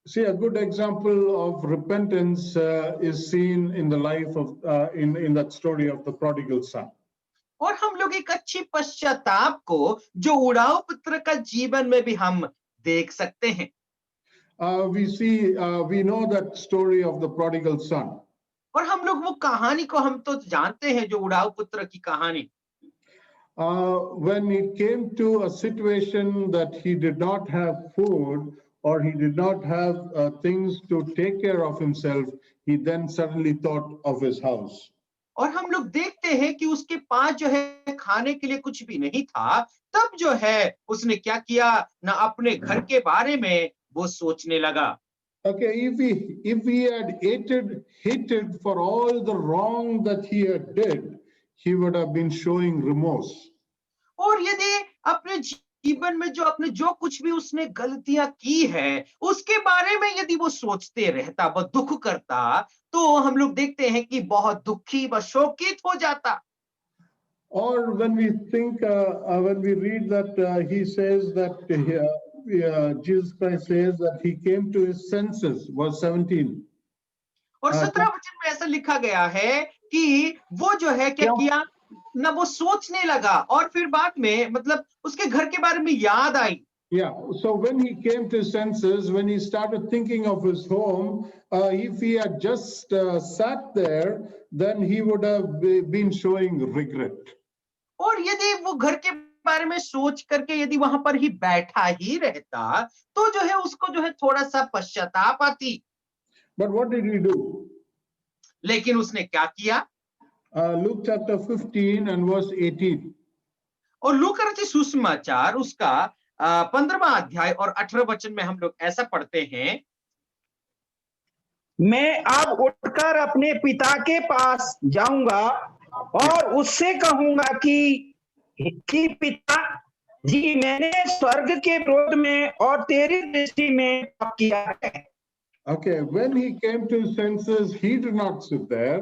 See, a good example of repentance is seen in the life of in that story of the prodigal son. और हम लोग एक अच्छी पश्चाताप को जो उड़ाऊ पुत्र का जीवन में भी हम देख सकते हैं। We know that story of the prodigal son. और हम लोग वो कहानी को हम तो जानते हैं, जो उड़ाऊ पुत्र की कहानी। When it came to a situation that he did not have food or he did not have things to take care of himself, he then suddenly thought of his house. और हम लोग देखते हैं कि उसके पास जो है खाने के लिए कुछ भी नहीं था, तब जो है उसने क्या किया ना, अपने घर के बारे में वो सोचने लगा। Okay, if he had hated for all the wrong that he had did, he would have been showing remorse. और यदि अपने जीवन में जो अपने जो कुछ भी उसने गलतियां की है उसके बारे में यदि वो सोचते रहता, वो दुख करता, तो हम लोग देखते हैं कि बहुत दुखी व शोकित हो जाता। Or when we think, when we read that he says that Jesus Christ says that he came to his senses, verse 17. और 17 वचन में ऐसा लिखा गया है कि वो जो है क्या किया ना, वो सोचने लगा और फिर बाद में मतलब उसके घर के बारे में याद आई। Yeah, so when he came to his senses, when he started thinking of his home, if he had just sat there, then he would have been showing regret. और यदि वो घर के बारे में सोच करके यदि वहां पर ही बैठा ही रहता, तो जो है उसको जो है थोड़ा सा पश्चाताप आती। But what did he do? लेकिन उसने क्या किया? Luke chapter 15 and verse 18. और लूका रचित सुसमाचार उसका 15वां अध्याय और 18 वचन में हम लोग ऐसा पढ़ते हैं, मैं अब उठकर अपने पिता के पास जाऊंगा और उससे कहूंगा कि पिता जी, मैंने स्वर्ग के विरोध में और तेरी दृष्टि में पाप किया है। Okay, when he came to his senses, he did not sit there.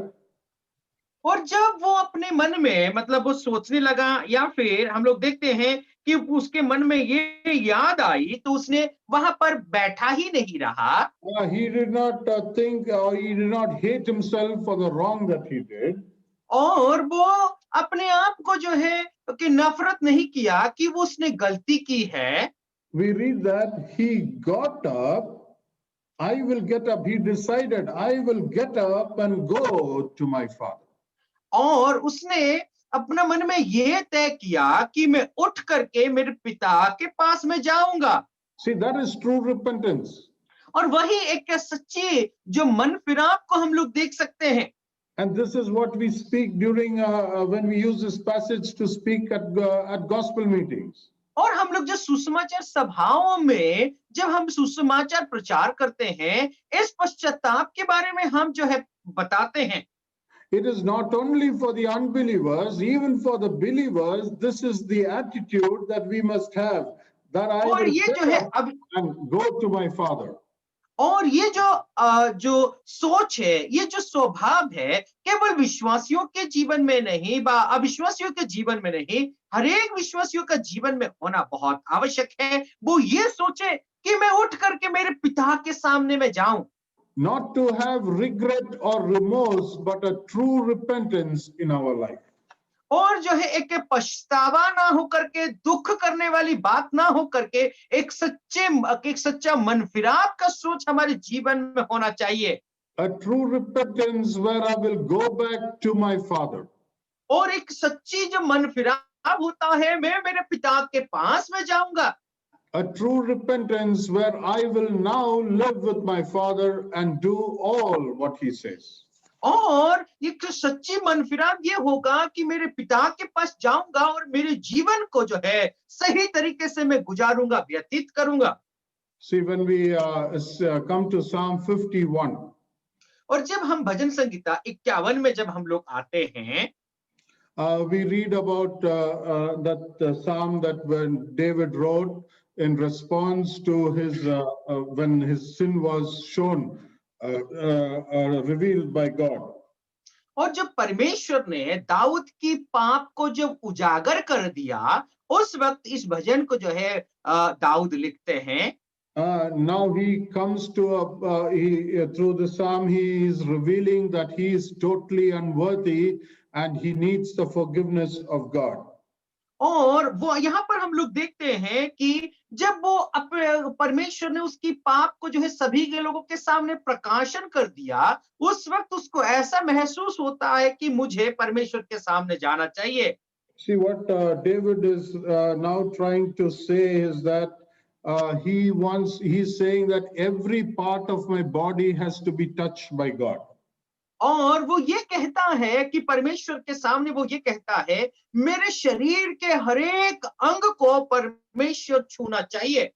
और जब वो अपने मन में मतलब वो सोचने लगा, या फिर हम लोग देखते हैं कि उसके मन में ये याद आई, तो उसने वहां पर बैठा ही नहीं रहा। He did not think, or he did not hate himself for the wrong that he did. और वो अपने आप को जो है कि नफरत नहीं किया कि वो उसने गलती की है। We read that he got up. I will get up. He decided, I will get up and go to my father. और उसने अपना मन में ये तय किया कि मैं उठ करके मेरे पिता के पास में जाऊंगा। See, that is true repentance. और वही एक सच्ची जो मन फिराप को हम लोग देख सकते हैं। And this is what we speak during when we use this passage to speak at gospel meetings. और हम लोग जो सुसमाचार सभाओं में जब हम सुसमाचार प्रचार करते हैं, इस पश्चाताप के बारे में हम जो है बताते हैं, It is not only for the unbelievers, even for the believers, this is the attitude that we must have, that I और will ये जो है get up and go to my Father. और ये जो सोच है, ये जो स्वभाव है, केवल विश्वासियों के जीवन में नहीं, अविश्वासियों के जीवन में नहीं, हर एक विश्वासियों का जीवन में होना बहुत आवश्यक है। वो ये सोचे कि मैं उठ करके मेरे पिता के सामने में जाऊं, Not to have regret or remorse, but a true repentance in our life. और जो है एक पछतावा ना हो करके, दुख करने वाली बात ना हो करके, एक सच्चा मन फिराव का सोच हमारे जीवन में होना चाहिए। A true repentance where I will go back to my Father. और एक सच्ची जो मन फिराव होता है, मैं मेरे पिता के पास में जाऊंगा। A true repentance where I will now live with my Father and do all what He says. और एक सच्ची मन फिराव ये होगा कि मेरे पिता के पास जाऊंगा और मेरे जीवन को जो है सही तरीके से मैं गुजारूंगा, व्यतीत करूंगा। See, when we come to Psalm 51, और जब हम भजन संगीता 51 में जब हम लोग आते हैं, we read about that psalm that when David wrote in response to his when his sin was shown, revealed by God. और जब परमेश्वर ने दाऊद की पाप को जब उजागर कर दिया, उस वक्त इस भजन को जो है दाऊद लिखते हैं। Now he comes to through the psalm he is revealing that he is totally unworthy and he needs the forgiveness of God. और वो यहाँ पर हम लोग देखते हैं कि जब वो परमेश्वर ने उसकी पाप को जो है सभी के लोगों के सामने प्रकाशन कर दिया, उस वक्त उसको ऐसा महसूस होता है कि मुझे परमेश्वर के सामने जाना चाहिए। See, what David is now trying to say is that he's saying that every part of my body has to be touched by God. और वो ये कहता है कि परमेश्वर के सामने वो ये कहता है, मेरे शरीर के हर एक अंग को परमेश्वर छूना चाहिए।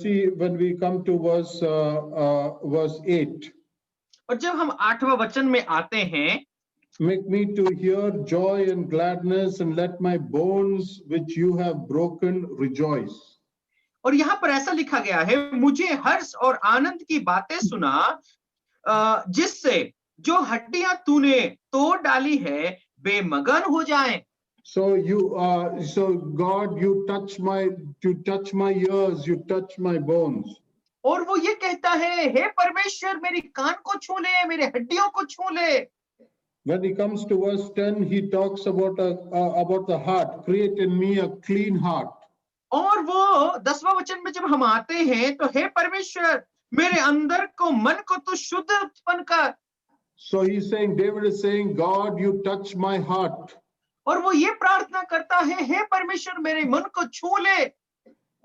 See, when we come to verse 8, और जब हम 8वां वचन में आते हैं, make me to hear joy and gladness and let my bones which you have broken rejoice. और यहाँ पर ऐसा लिखा गया है, मुझे हर्ष और आनंद की बातें सुना, जिससे जो हड्डियां तूने तोड़ डाली है बेमगन हो जाएं। So God, you touch my ears, you touch my bones. और वो ये कहता है, हे परमेश्वर मेरी कान को छू ले, मेरे हड्डियों को छू ले। When he comes to verse 10, he talks about the heart. Create in me a clean heart. और वो 10वां वचन में जब हम आते हैं तो हे परमेश्वर मेरे अंदर को मन को तो शुद्ध उत्पन्न कर। So he's saying, David is saying, God, you touch my heart. और वो ये प्रार्थना करता है, हे परमेश्वर मेरे मन को छू ले।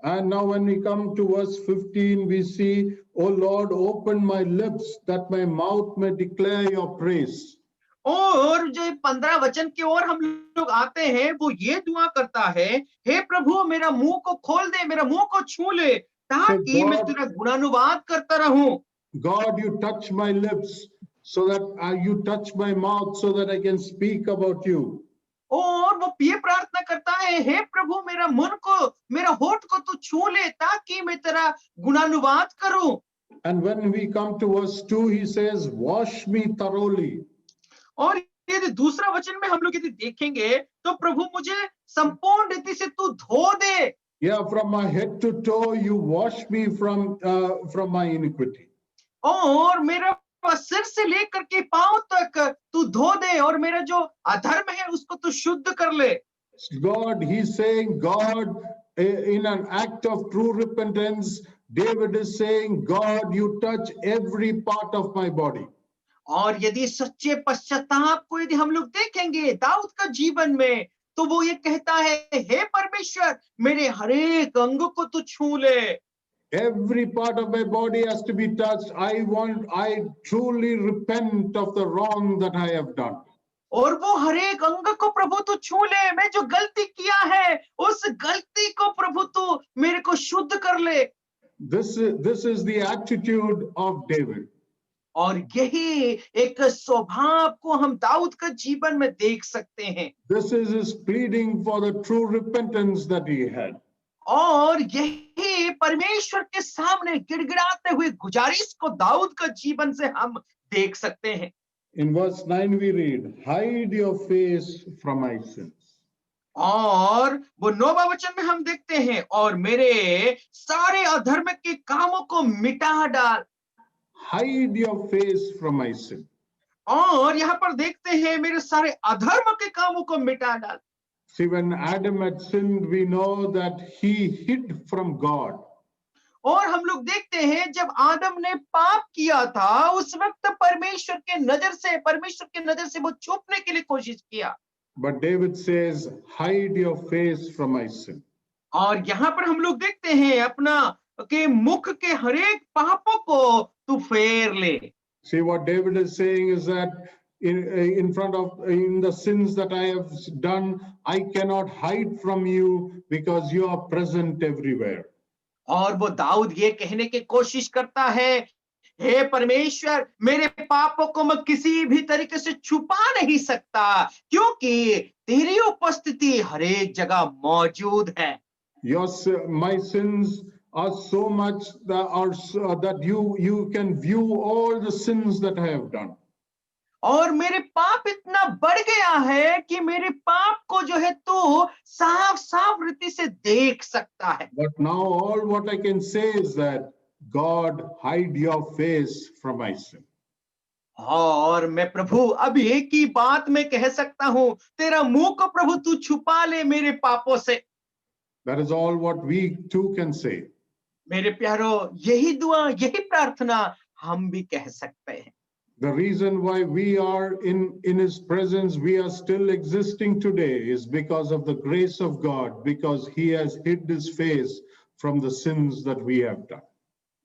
And now when we come to verse 15, we see, O Lord, open my lips that my mouth may declare your praise. और जो 15 वचन की ओर हम लोग आते हैं, वो ये दुआ करता है, हे प्रभु मेरा मुंह को खोल दे, मेरा मुंह को छू ले, ताकि मैं तेरा गुणानुवाद करता रहूं। God, you touch my lips so that you touch my mouth so that I can speak about you. और वो ये प्रार्थना करता है, हे प्रभु मेरा मन को, मेरा होठ को तू छू ले, ताकि मैं तेरा गुणानुवाद करूं। And when we come to verse 2, he says, wash me thoroughly. और यदि दूसरा वचन में हम लोग यदि देखेंगे तो प्रभु मुझे संपूर्ण रीति से तू धो दे। Yeah, from my head to toe, you wash me from my iniquity. और मेरा सिर से लेकर के पांव तक तू धो दे, और मेरा जो अधर्म है उसको तू शुद्ध कर ले। God, he's saying, God, in an act of true repentance, David is saying, God, you touch every part of my body. और यदि सच्चे पश्चाताप को यदि हम लोग देखेंगे दाऊद का जीवन में, तो वो ये कहता है, हे परमेश्वर मेरे हर एक अंग को तू छू ले। Every part of my body has to be touched. I truly repent of the wrong that I have done. और वो हर एक अंग को प्रभु तू छू ले। मैं जो गलती किया है उस गलती को प्रभु तू मेरे को शुद्ध कर ले। This is the attitude of David. और यही एक स्वभाव को हम दाऊद का जीवन में देख सकते हैं। This is his pleading for the true repentance that he had. और यही परमेश्वर के सामने गिड़गिड़ाते हुए गुजारिश को दाऊद का जीवन से हम देख सकते हैं। In verse 9 we read, hide your face from my sins. और वो 9वां वचन में हम देखते हैं, और मेरे सारे अधर्म के कामों को मिटा डाल। Hide your face from my sin. और यहाँ पर देखते हैं मेरे सारे अधर्म के कामों को मिटा डाल। See, when Adam had sinned, we know that he hid from God. और हम लोग देखते हैं जब आदम ने पाप किया था उस वक्त परमेश्वर के नजर से वो छुपने के लिए कोशिश किया। But David says, hide your face from my sin. और यहाँ पर हम लोग देखते हैं अपना के मुख के हरेक पापों को तू फेर ले। See, what David is saying is that in the sins that I have done, I cannot hide from you because you are present everywhere. और वो दाऊद ये कहने की कोशिश करता है, हे परमेश्वर, मेरे पापों को मैं किसी भी तरीके से छुपा नहीं सकता क्योंकि तेरी उपस्थिति हर एक जगह मौजूद है। My sins are so much that you can view all the sins that I have done. और मेरे पाप इतना बढ़ गया है कि मेरे पाप को जो है तू साफ साफ रीति से देख सकता है। But now all what I can say is that God, hide your face from my sin. और मैं प्रभु अब एक ही बात मैं कह सकता हूं, तेरा मुंह को प्रभु तू छुपा ले मेरे पापों से। That is all what we too can say. मेरे प्यारो, यही दुआ, यही प्रार्थना हम भी कह सकते हैं। The reason why we are in his presence, we are still existing today, is because of the grace of God, because he has hid his face from the sins that we have done.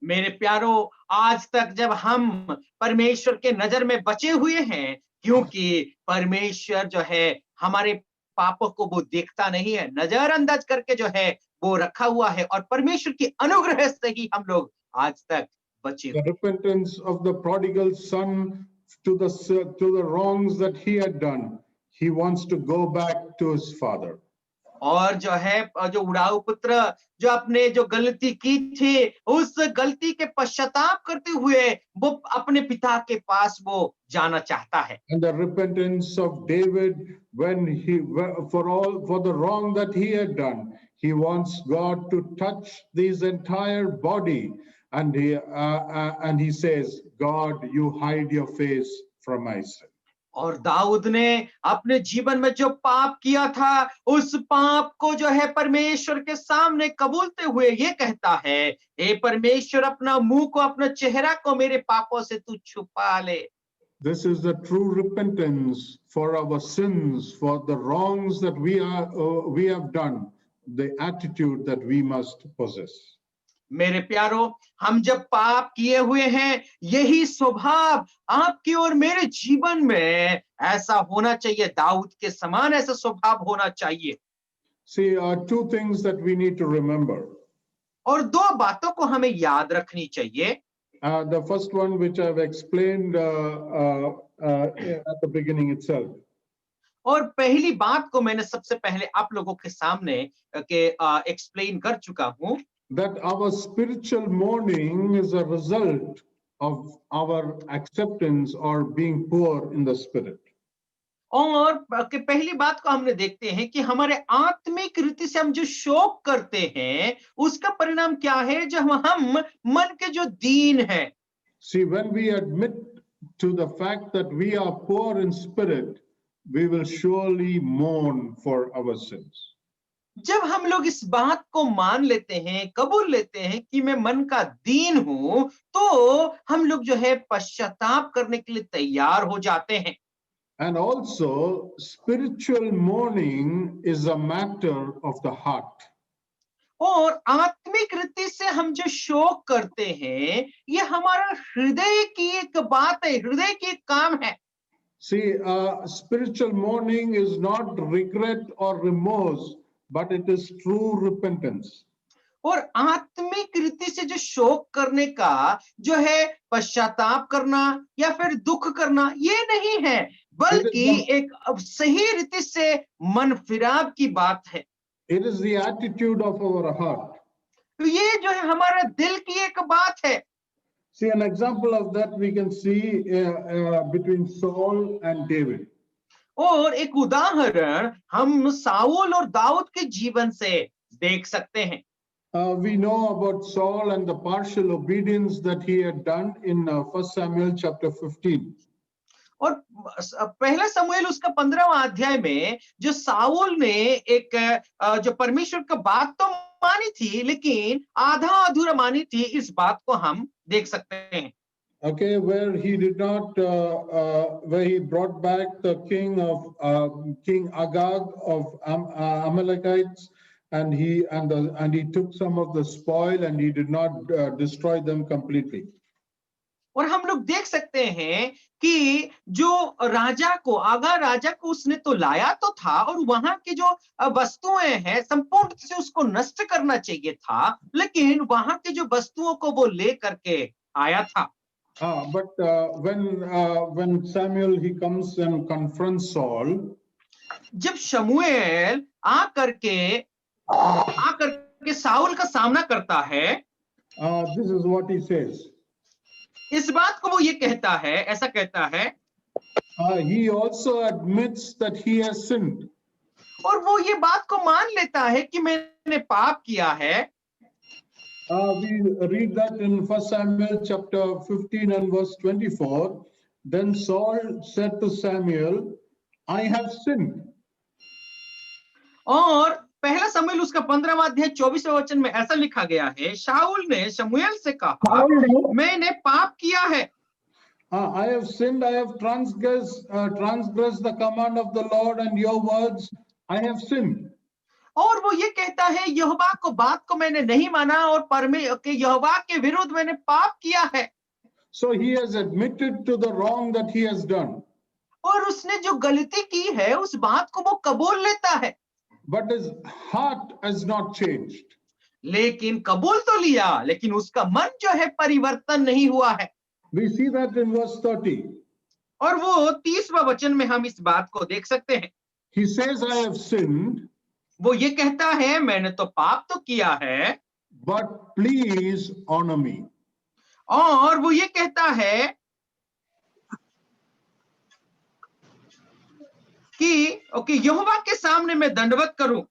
मेरे प्यारो, आज तक जब हम परमेश्वर के नजर में बचे हुए हैं, क्योंकि परमेश्वर जो है हमारे पापों को वो देखता नहीं है, नजरअंदाज करके जो है वो रखा हुआ है, और परमेश्वर की अनुग्रह से ही हम लोग आज तक बचे। The repentance of the prodigal son to the wrongs that he had done, he wants to go back to his father. और जो है जो उड़ाऊ पुत्र जो अपने जो गलती की थी उस गलती के पश्चाताप करते हुए वो अपने पिता के पास वो जाना चाहता है। And the repentance of David, when for the wrong that he had done, he wants God to touch his entire body, and he says, God, you hide your face from my sin. और दाऊद ने अपने जीवन में जो पाप किया था उस पाप को जो है परमेश्वर के सामने कबूलते हुए ये कहता है, हे परमेश्वर, अपना मुंह को, अपना चेहरा को मेरे पापों से तू छुपा ले। This is the true repentance for our sins, for the wrongs that we have done, the attitude that we must possess. मेरे प्यारो, हम जब पाप किए हुए हैं, यही स्वभाव आपके और मेरे जीवन में ऐसा होना चाहिए, दाऊद के समान ऐसा स्वभाव होना चाहिए। See, two things that we need to remember. और दो बातों को हमें याद रखनी चाहिए। The first one, which I've explained at the beginning itself. और पहली बात को मैंने सबसे पहले आप लोगों के सामने एक्सप्लेन कर चुका हूं, that our spiritual mourning is a result of our acceptance or being poor in the spirit. और पहली बात को हमने देखते हैं कि हमारे आत्मिक रीति से हम जो शोक करते हैं उसका परिणाम क्या है, जब हम मन के जो दीन हैं। See, when we admit to the fact that we are poor in spirit, we will surely mourn for our sins. जब हम लोग इस बात को मान लेते हैं, कबूल लेते हैं कि मैं मन का दीन हूं, तो हम लोग जो है पश्चाताप करने के लिए तैयार हो जाते हैं। And also, spiritual mourning is a matter of the heart. और आत्मिक रीति से हम जो शोक करते हैं, ये हमारा हृदय की एक बात है, हृदय की एक काम है। See, spiritual mourning is not regret or remorse, but it is true repentance. और आत्मिक रीति से जो शोक करने का जो है पश्चाताप करना या फिर दुख करना ये नहीं है, बल्कि एक सही रीति से मन फिराव की बात है। It is the attitude of our heart. तो ये जो है हमारा दिल की एक बात है। See, an example of that we can see between Saul and David. और एक उदाहरण हम साउल और दाऊद के जीवन से देख सकते हैं। We know about Saul and the partial obedience that he had done in 1 Samuel chapter 15. और पहला समूएल उसका 15वां अध्याय में जो साउल ने एक जो परमेश्वर का बात तो मानी थी लेकिन आधा अधूरा मानी थी, इस बात को हम देख सकते हैं। Okay, where he did not, where he brought back the king of King Agag of Amalekites, and he took some of the spoil and he did not destroy them completely. और हम लोग देख सकते हैं कि जो राजा को आगा राजा को उसने तो लाया तो था और वहां की जो वस्तुएं हैं संपूर्ण से उसको नष्ट करना चाहिए था, लेकिन वहां की जो वस्तुओं को वो ले करके आया था। But when Samuel he comes and confronts Saul, जब शमूएल आकर के साउल का सामना करता है, this is what he says. इस बात को वो ये कहता है, ऐसा कहता है, he also admits that he has sinned. और वो ये बात को मान लेता है कि मैंने पाप किया है। We read that in 1 Samuel chapter 15 and verse 24. Then Saul said to Samuel, I have sinned. और पहला समूएल उसका 15वां अध्याय 24वें वचन में ऐसा लिखा गया है, शाऊल ने शमूएल से कहा, मैंने पाप किया है। I have sinned, I have transgressed the command of the Lord and your words, I have sinned. और वो ये कहता है, यहोवा को बात को मैंने नहीं माना और यहोवा के विरुद्ध मैंने पाप किया है। So he has admitted to the wrong that he has done. और उसने जो गलती की है उस बात को वो कबूल लेता है। But his heart has not changed. लेकिन कबूल तो लिया, लेकिन उसका मन जो है परिवर्तन नहीं हुआ है। We see that in verse 30. और वो 30वां वचन में हम इस बात को देख सकते हैं। He says, I have sinned. वो ये कहता है, मैंने तो पाप तो किया है, but please honor me. और वो ये कहता है कि ओके यहोवा के सामने मैं दंडवत करूं।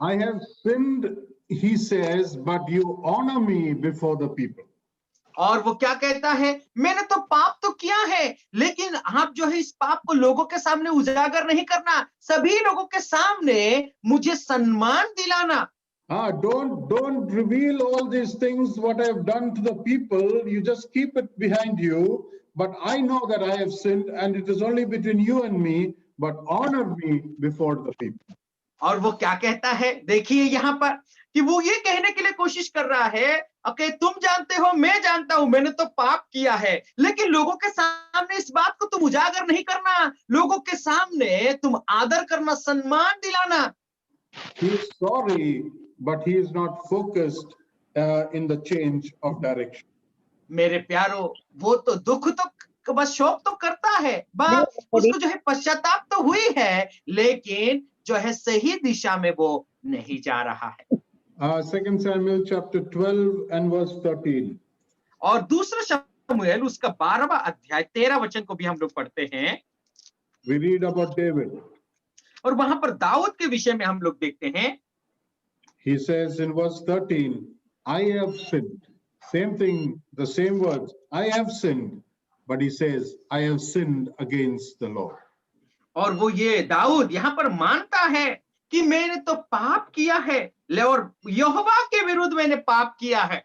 I have sinned, he says, but you honor me before the people. और वो क्या कहता है, मैंने तो पाप तो किया है, लेकिन आप जो है इस पाप को लोगों के सामने उजागर नहीं करना, सभी लोगों के सामने मुझे सम्मान दिलाना। Don't reveal all these things what I have done to the people. You just keep it behind you. But I know that I have sinned, and it is only between you and me. But honor me before the people. और वो क्या कहता है, देखिए यहाँ पर कि वो ये कहने के लिए कोशिश कर रहा है, ओके तुम जानते हो, मैं जानता हूं, मैंने तो पाप किया है, लेकिन लोगों के सामने इस बात को तुम उजागर नहीं करना, लोगों के सामने तुम आदर करना, सम्मान दिलाना। He is sorry, but he is not focused in the change of direction. मेरे प्यारो, वो तो दुख तो बस शोक तो करता है, बस उसको जो है पश्चाताप तो हुई है, लेकिन जो है सही दिशा में वो नहीं जा रहा है। 2 Samuel chapter 12 and verse 13. और दूसरा शमूएल उसका 12वां अध्याय 13 वचन को भी हम लोग पढ़ते हैं। We read about David. और वहां पर दाऊद के विषय में हम लोग देखते हैं। He says in verse 13, I have sinned. Same thing, the same words. I have sinned. But he says, I have sinned against the Lord. और वो ये दाऊद यहाँ पर मानता है कि मैंने तो पाप किया है और यहोवा के विरुद्ध मैंने पाप किया है।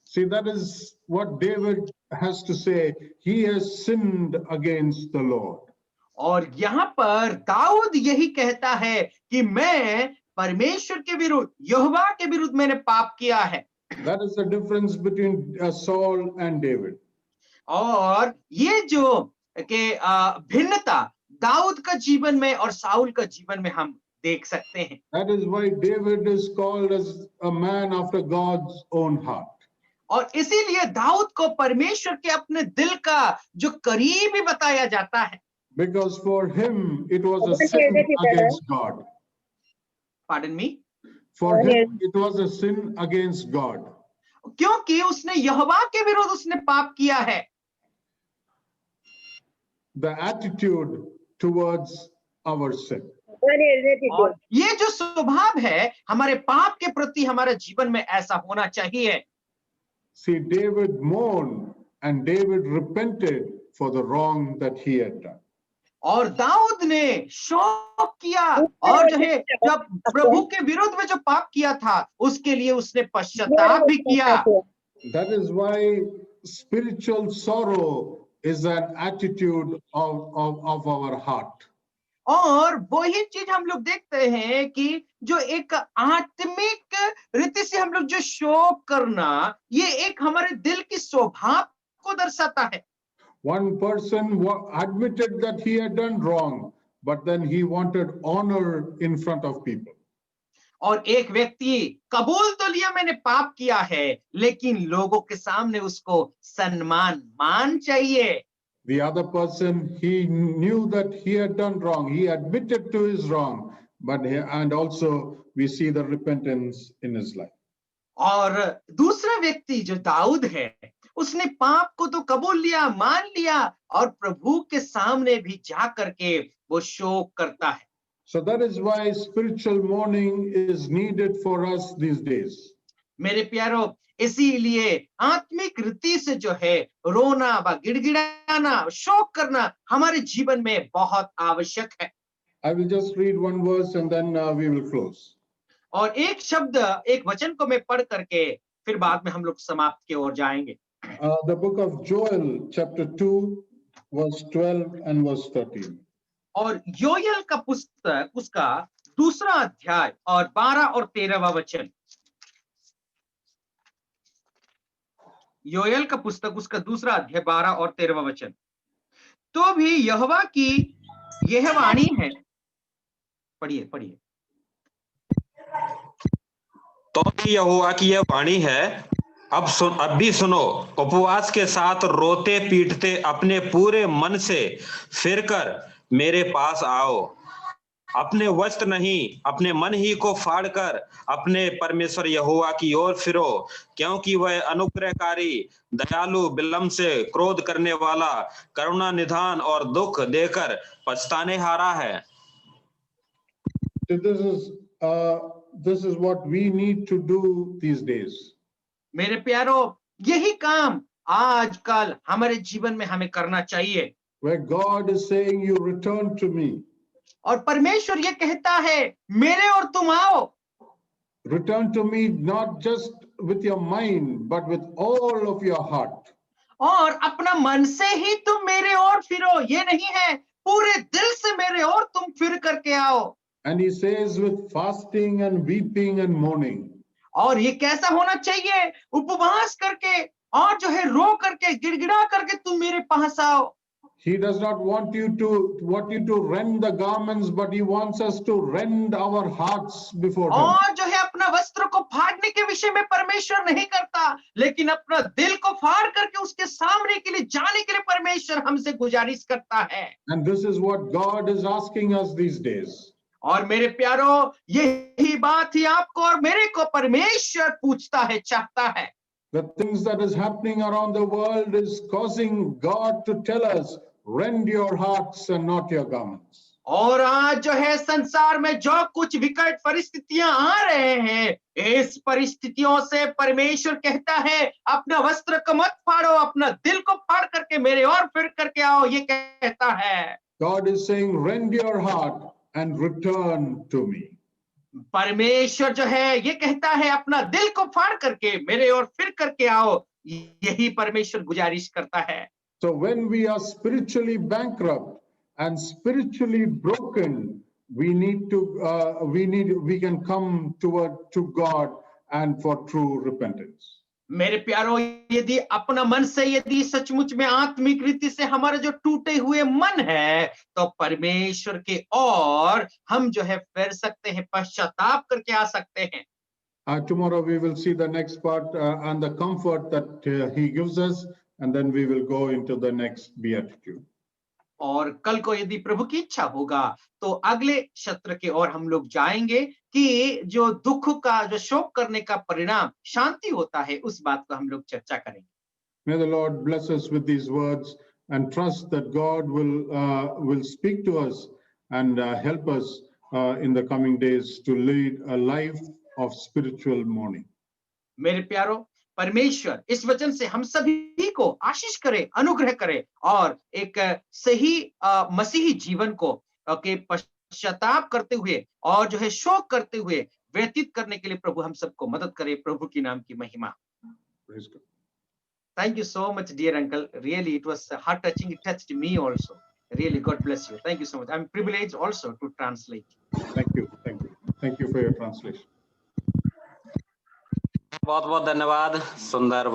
See, that is what David has to say. He has sinned against the Lord. और यहाँ पर दाऊद यही कहता है कि मैं परमेश्वर के विरुद्ध, यहोवा के विरुद्ध मैंने पाप किया है। That is the difference between Saul and David. और ये जो के भिन्नता दाऊद का जीवन में और साउल का जीवन में हम देख सकते हैं। That is why David is called as a man after God's own heart. और इसीलिए दाऊद को परमेश्वर के अपने दिल का जो करीबी बताया जाता है। Because for him it was a sin against God. Pardon me? For him it was a sin against God. क्योंकि उसने यहोवा के विरुद्ध उसने पाप किया है। The attitude towards our sin. और ये जो स्वभाव है हमारे पाप के प्रति हमारे जीवन में ऐसा होना चाहिए। See, David mourned and David repented for the wrong that he had done. और दाऊद ने शोक किया और जो है जब प्रभु के विरुद्ध में जो पाप किया था उसके लिए उसने पश्चाताप भी किया। That is why spiritual sorrow is an attitude of our heart. और वही चीज हम लोग देखते हैं कि जो एक आत्मिक रीति से हम लोग जो शोक करना ये एक हमारे दिल की स्वभाव को दर्शाता है। One person admitted that he had done wrong, but then he wanted honor in front of people. और एक व्यक्ति कबूल तो लिया मैंने पाप किया है लेकिन लोगों के सामने उसको सम्मान मान चाहिए। The other person, he knew that he had done wrong. He admitted to his wrong, and also we see the repentance in his life. और दूसरा व्यक्ति जो दाऊद है उसने पाप को तो कबूल लिया मान लिया और प्रभु के सामने भी जा करके वो शोक करता है। So that is why spiritual mourning is needed for us these days. मेरे प्यारो इसीलिए आत्मिक रीति से जो है रोना व गिड़गिड़ाना शोक करना हमारे जीवन में बहुत आवश्यक है। I will just read one verse and then we will close. और एक शब्द एक वचन को मैं पढ़ करके फिर बाद में हम लोग समाप्त की ओर जाएंगे। The book of Joel, chapter 2, verse 12 and verse 13. और योएल का पुस्तक उसका दूसरा अध्याय और 12 और 13वां वचन। योएल का पुस्तक उसका दूसरा अध्याय 12 और 13वां वचन। तो भी यहोवा की यह वाणी है। पढ़िए पढ़िए। तो भी यहोवा की यह वाणी है, अब भी सुनो, उपवास के साथ रोते पीटते अपने पूरे मन से फिरकर मेरे पास आओ। अपने वस्त्र नहीं अपने मन ही को फाड़कर अपने परमेश्वर यहोवा की ओर फिरो, क्योंकि वह अनुग्रहकारी दयालु विलंब से क्रोध करने वाला करुणा निधान और दुख देकर पछताने हारा है। So this is what we need to do these days. मेरे प्यारो यही काम आजकल हमारे जीवन में हमें करना चाहिए। Where God is saying, you return to me. और परमेश्वर ये कहता है मेरे और तुम आओ। Return to me not just with your mind but with all of your heart. और अपना मन से ही तुम मेरे और फिरो, ये नहीं है पूरे दिल से मेरे और तुम फिर करके आओ। And he says with fasting and weeping and mourning. और ये कैसा होना चाहिए? उपवास करके और जो है रो करके गिड़गिड़ा करके तुम मेरे पास आओ। He does not want you to rend the garments, but he wants us to rend our hearts before him. और जो है अपना वस्त्र को फाड़ने के विषय में परमेश्वर नहीं करता, लेकिन अपना दिल को फाड़ करके उसके सामने के लिए जाने के लिए परमेश्वर हमसे गुजारिश करता है। And this is what God is asking us these days. और मेरे प्यारो यही बात ही आपको और मेरे को परमेश्वर पूछता है, चाहता है। The things that is happening around the world is causing God to tell us, rend your hearts and not your garments. और आज जो है संसार में जो कुछ विकट परिस्थितियां आ रहे हैं, इस परिस्थितियों से परमेश्वर कहता है अपना वस्त्र को मत फाड़ो, अपना दिल को फाड़ करके मेरे और फिर करके आओ, ये कहता है। God is saying, rend your heart and return to me. परमेश्वर जो है ये कहता है अपना दिल को फाड़ करके मेरे और फिर करके आओ, यही परमेश्वर गुजारिश करता है। So when we are spiritually bankrupt and spiritually broken, we can come to God and for true repentance. मेरे प्यारों, यदि अपना मन से यदि सचमुच में आत्मिक रीति से हमारे जो टूटे हुए मन है, तो परमेश्वर के और हम जो है फिर सकते हैं, पश्चाताप करके आ सकते हैं। Tomorrow we will see the next part and the comfort that he gives us, and then we will go into the next beatitude. और कल को यदि प्रभु की इच्छा होगा तो अगले सत्र के और हम लोग जाएंगे कि जो दुख का, जो शोक करने का परिणाम शांति होता है, उस बात को हम लोग चर्चा करेंगे। May the Lord bless us with these words and trust that God will speak to us and help us in the coming days to lead a life of spiritual mourning. मेरे प्यारों, परमेश्वर इस वचन से हम सभी को आशीष करे, अनुग्रह करे और एक सही मसीही जीवन को के पश्चाताप करते हुए और जो है शोक करते हुए व्यतीत करने के लिए प्रभु हम सबको मदद करे। प्रभु की नाम की महिमा। Praise God. Thank you so much, dear uncle. Really, it was heart touching. It touched me also. Really, God bless you. Thank you so much. I'm privileged also to translate. Thank you. Thank you. Thank you for your translation. बहुत बहुत धन्यवाद। सुंदर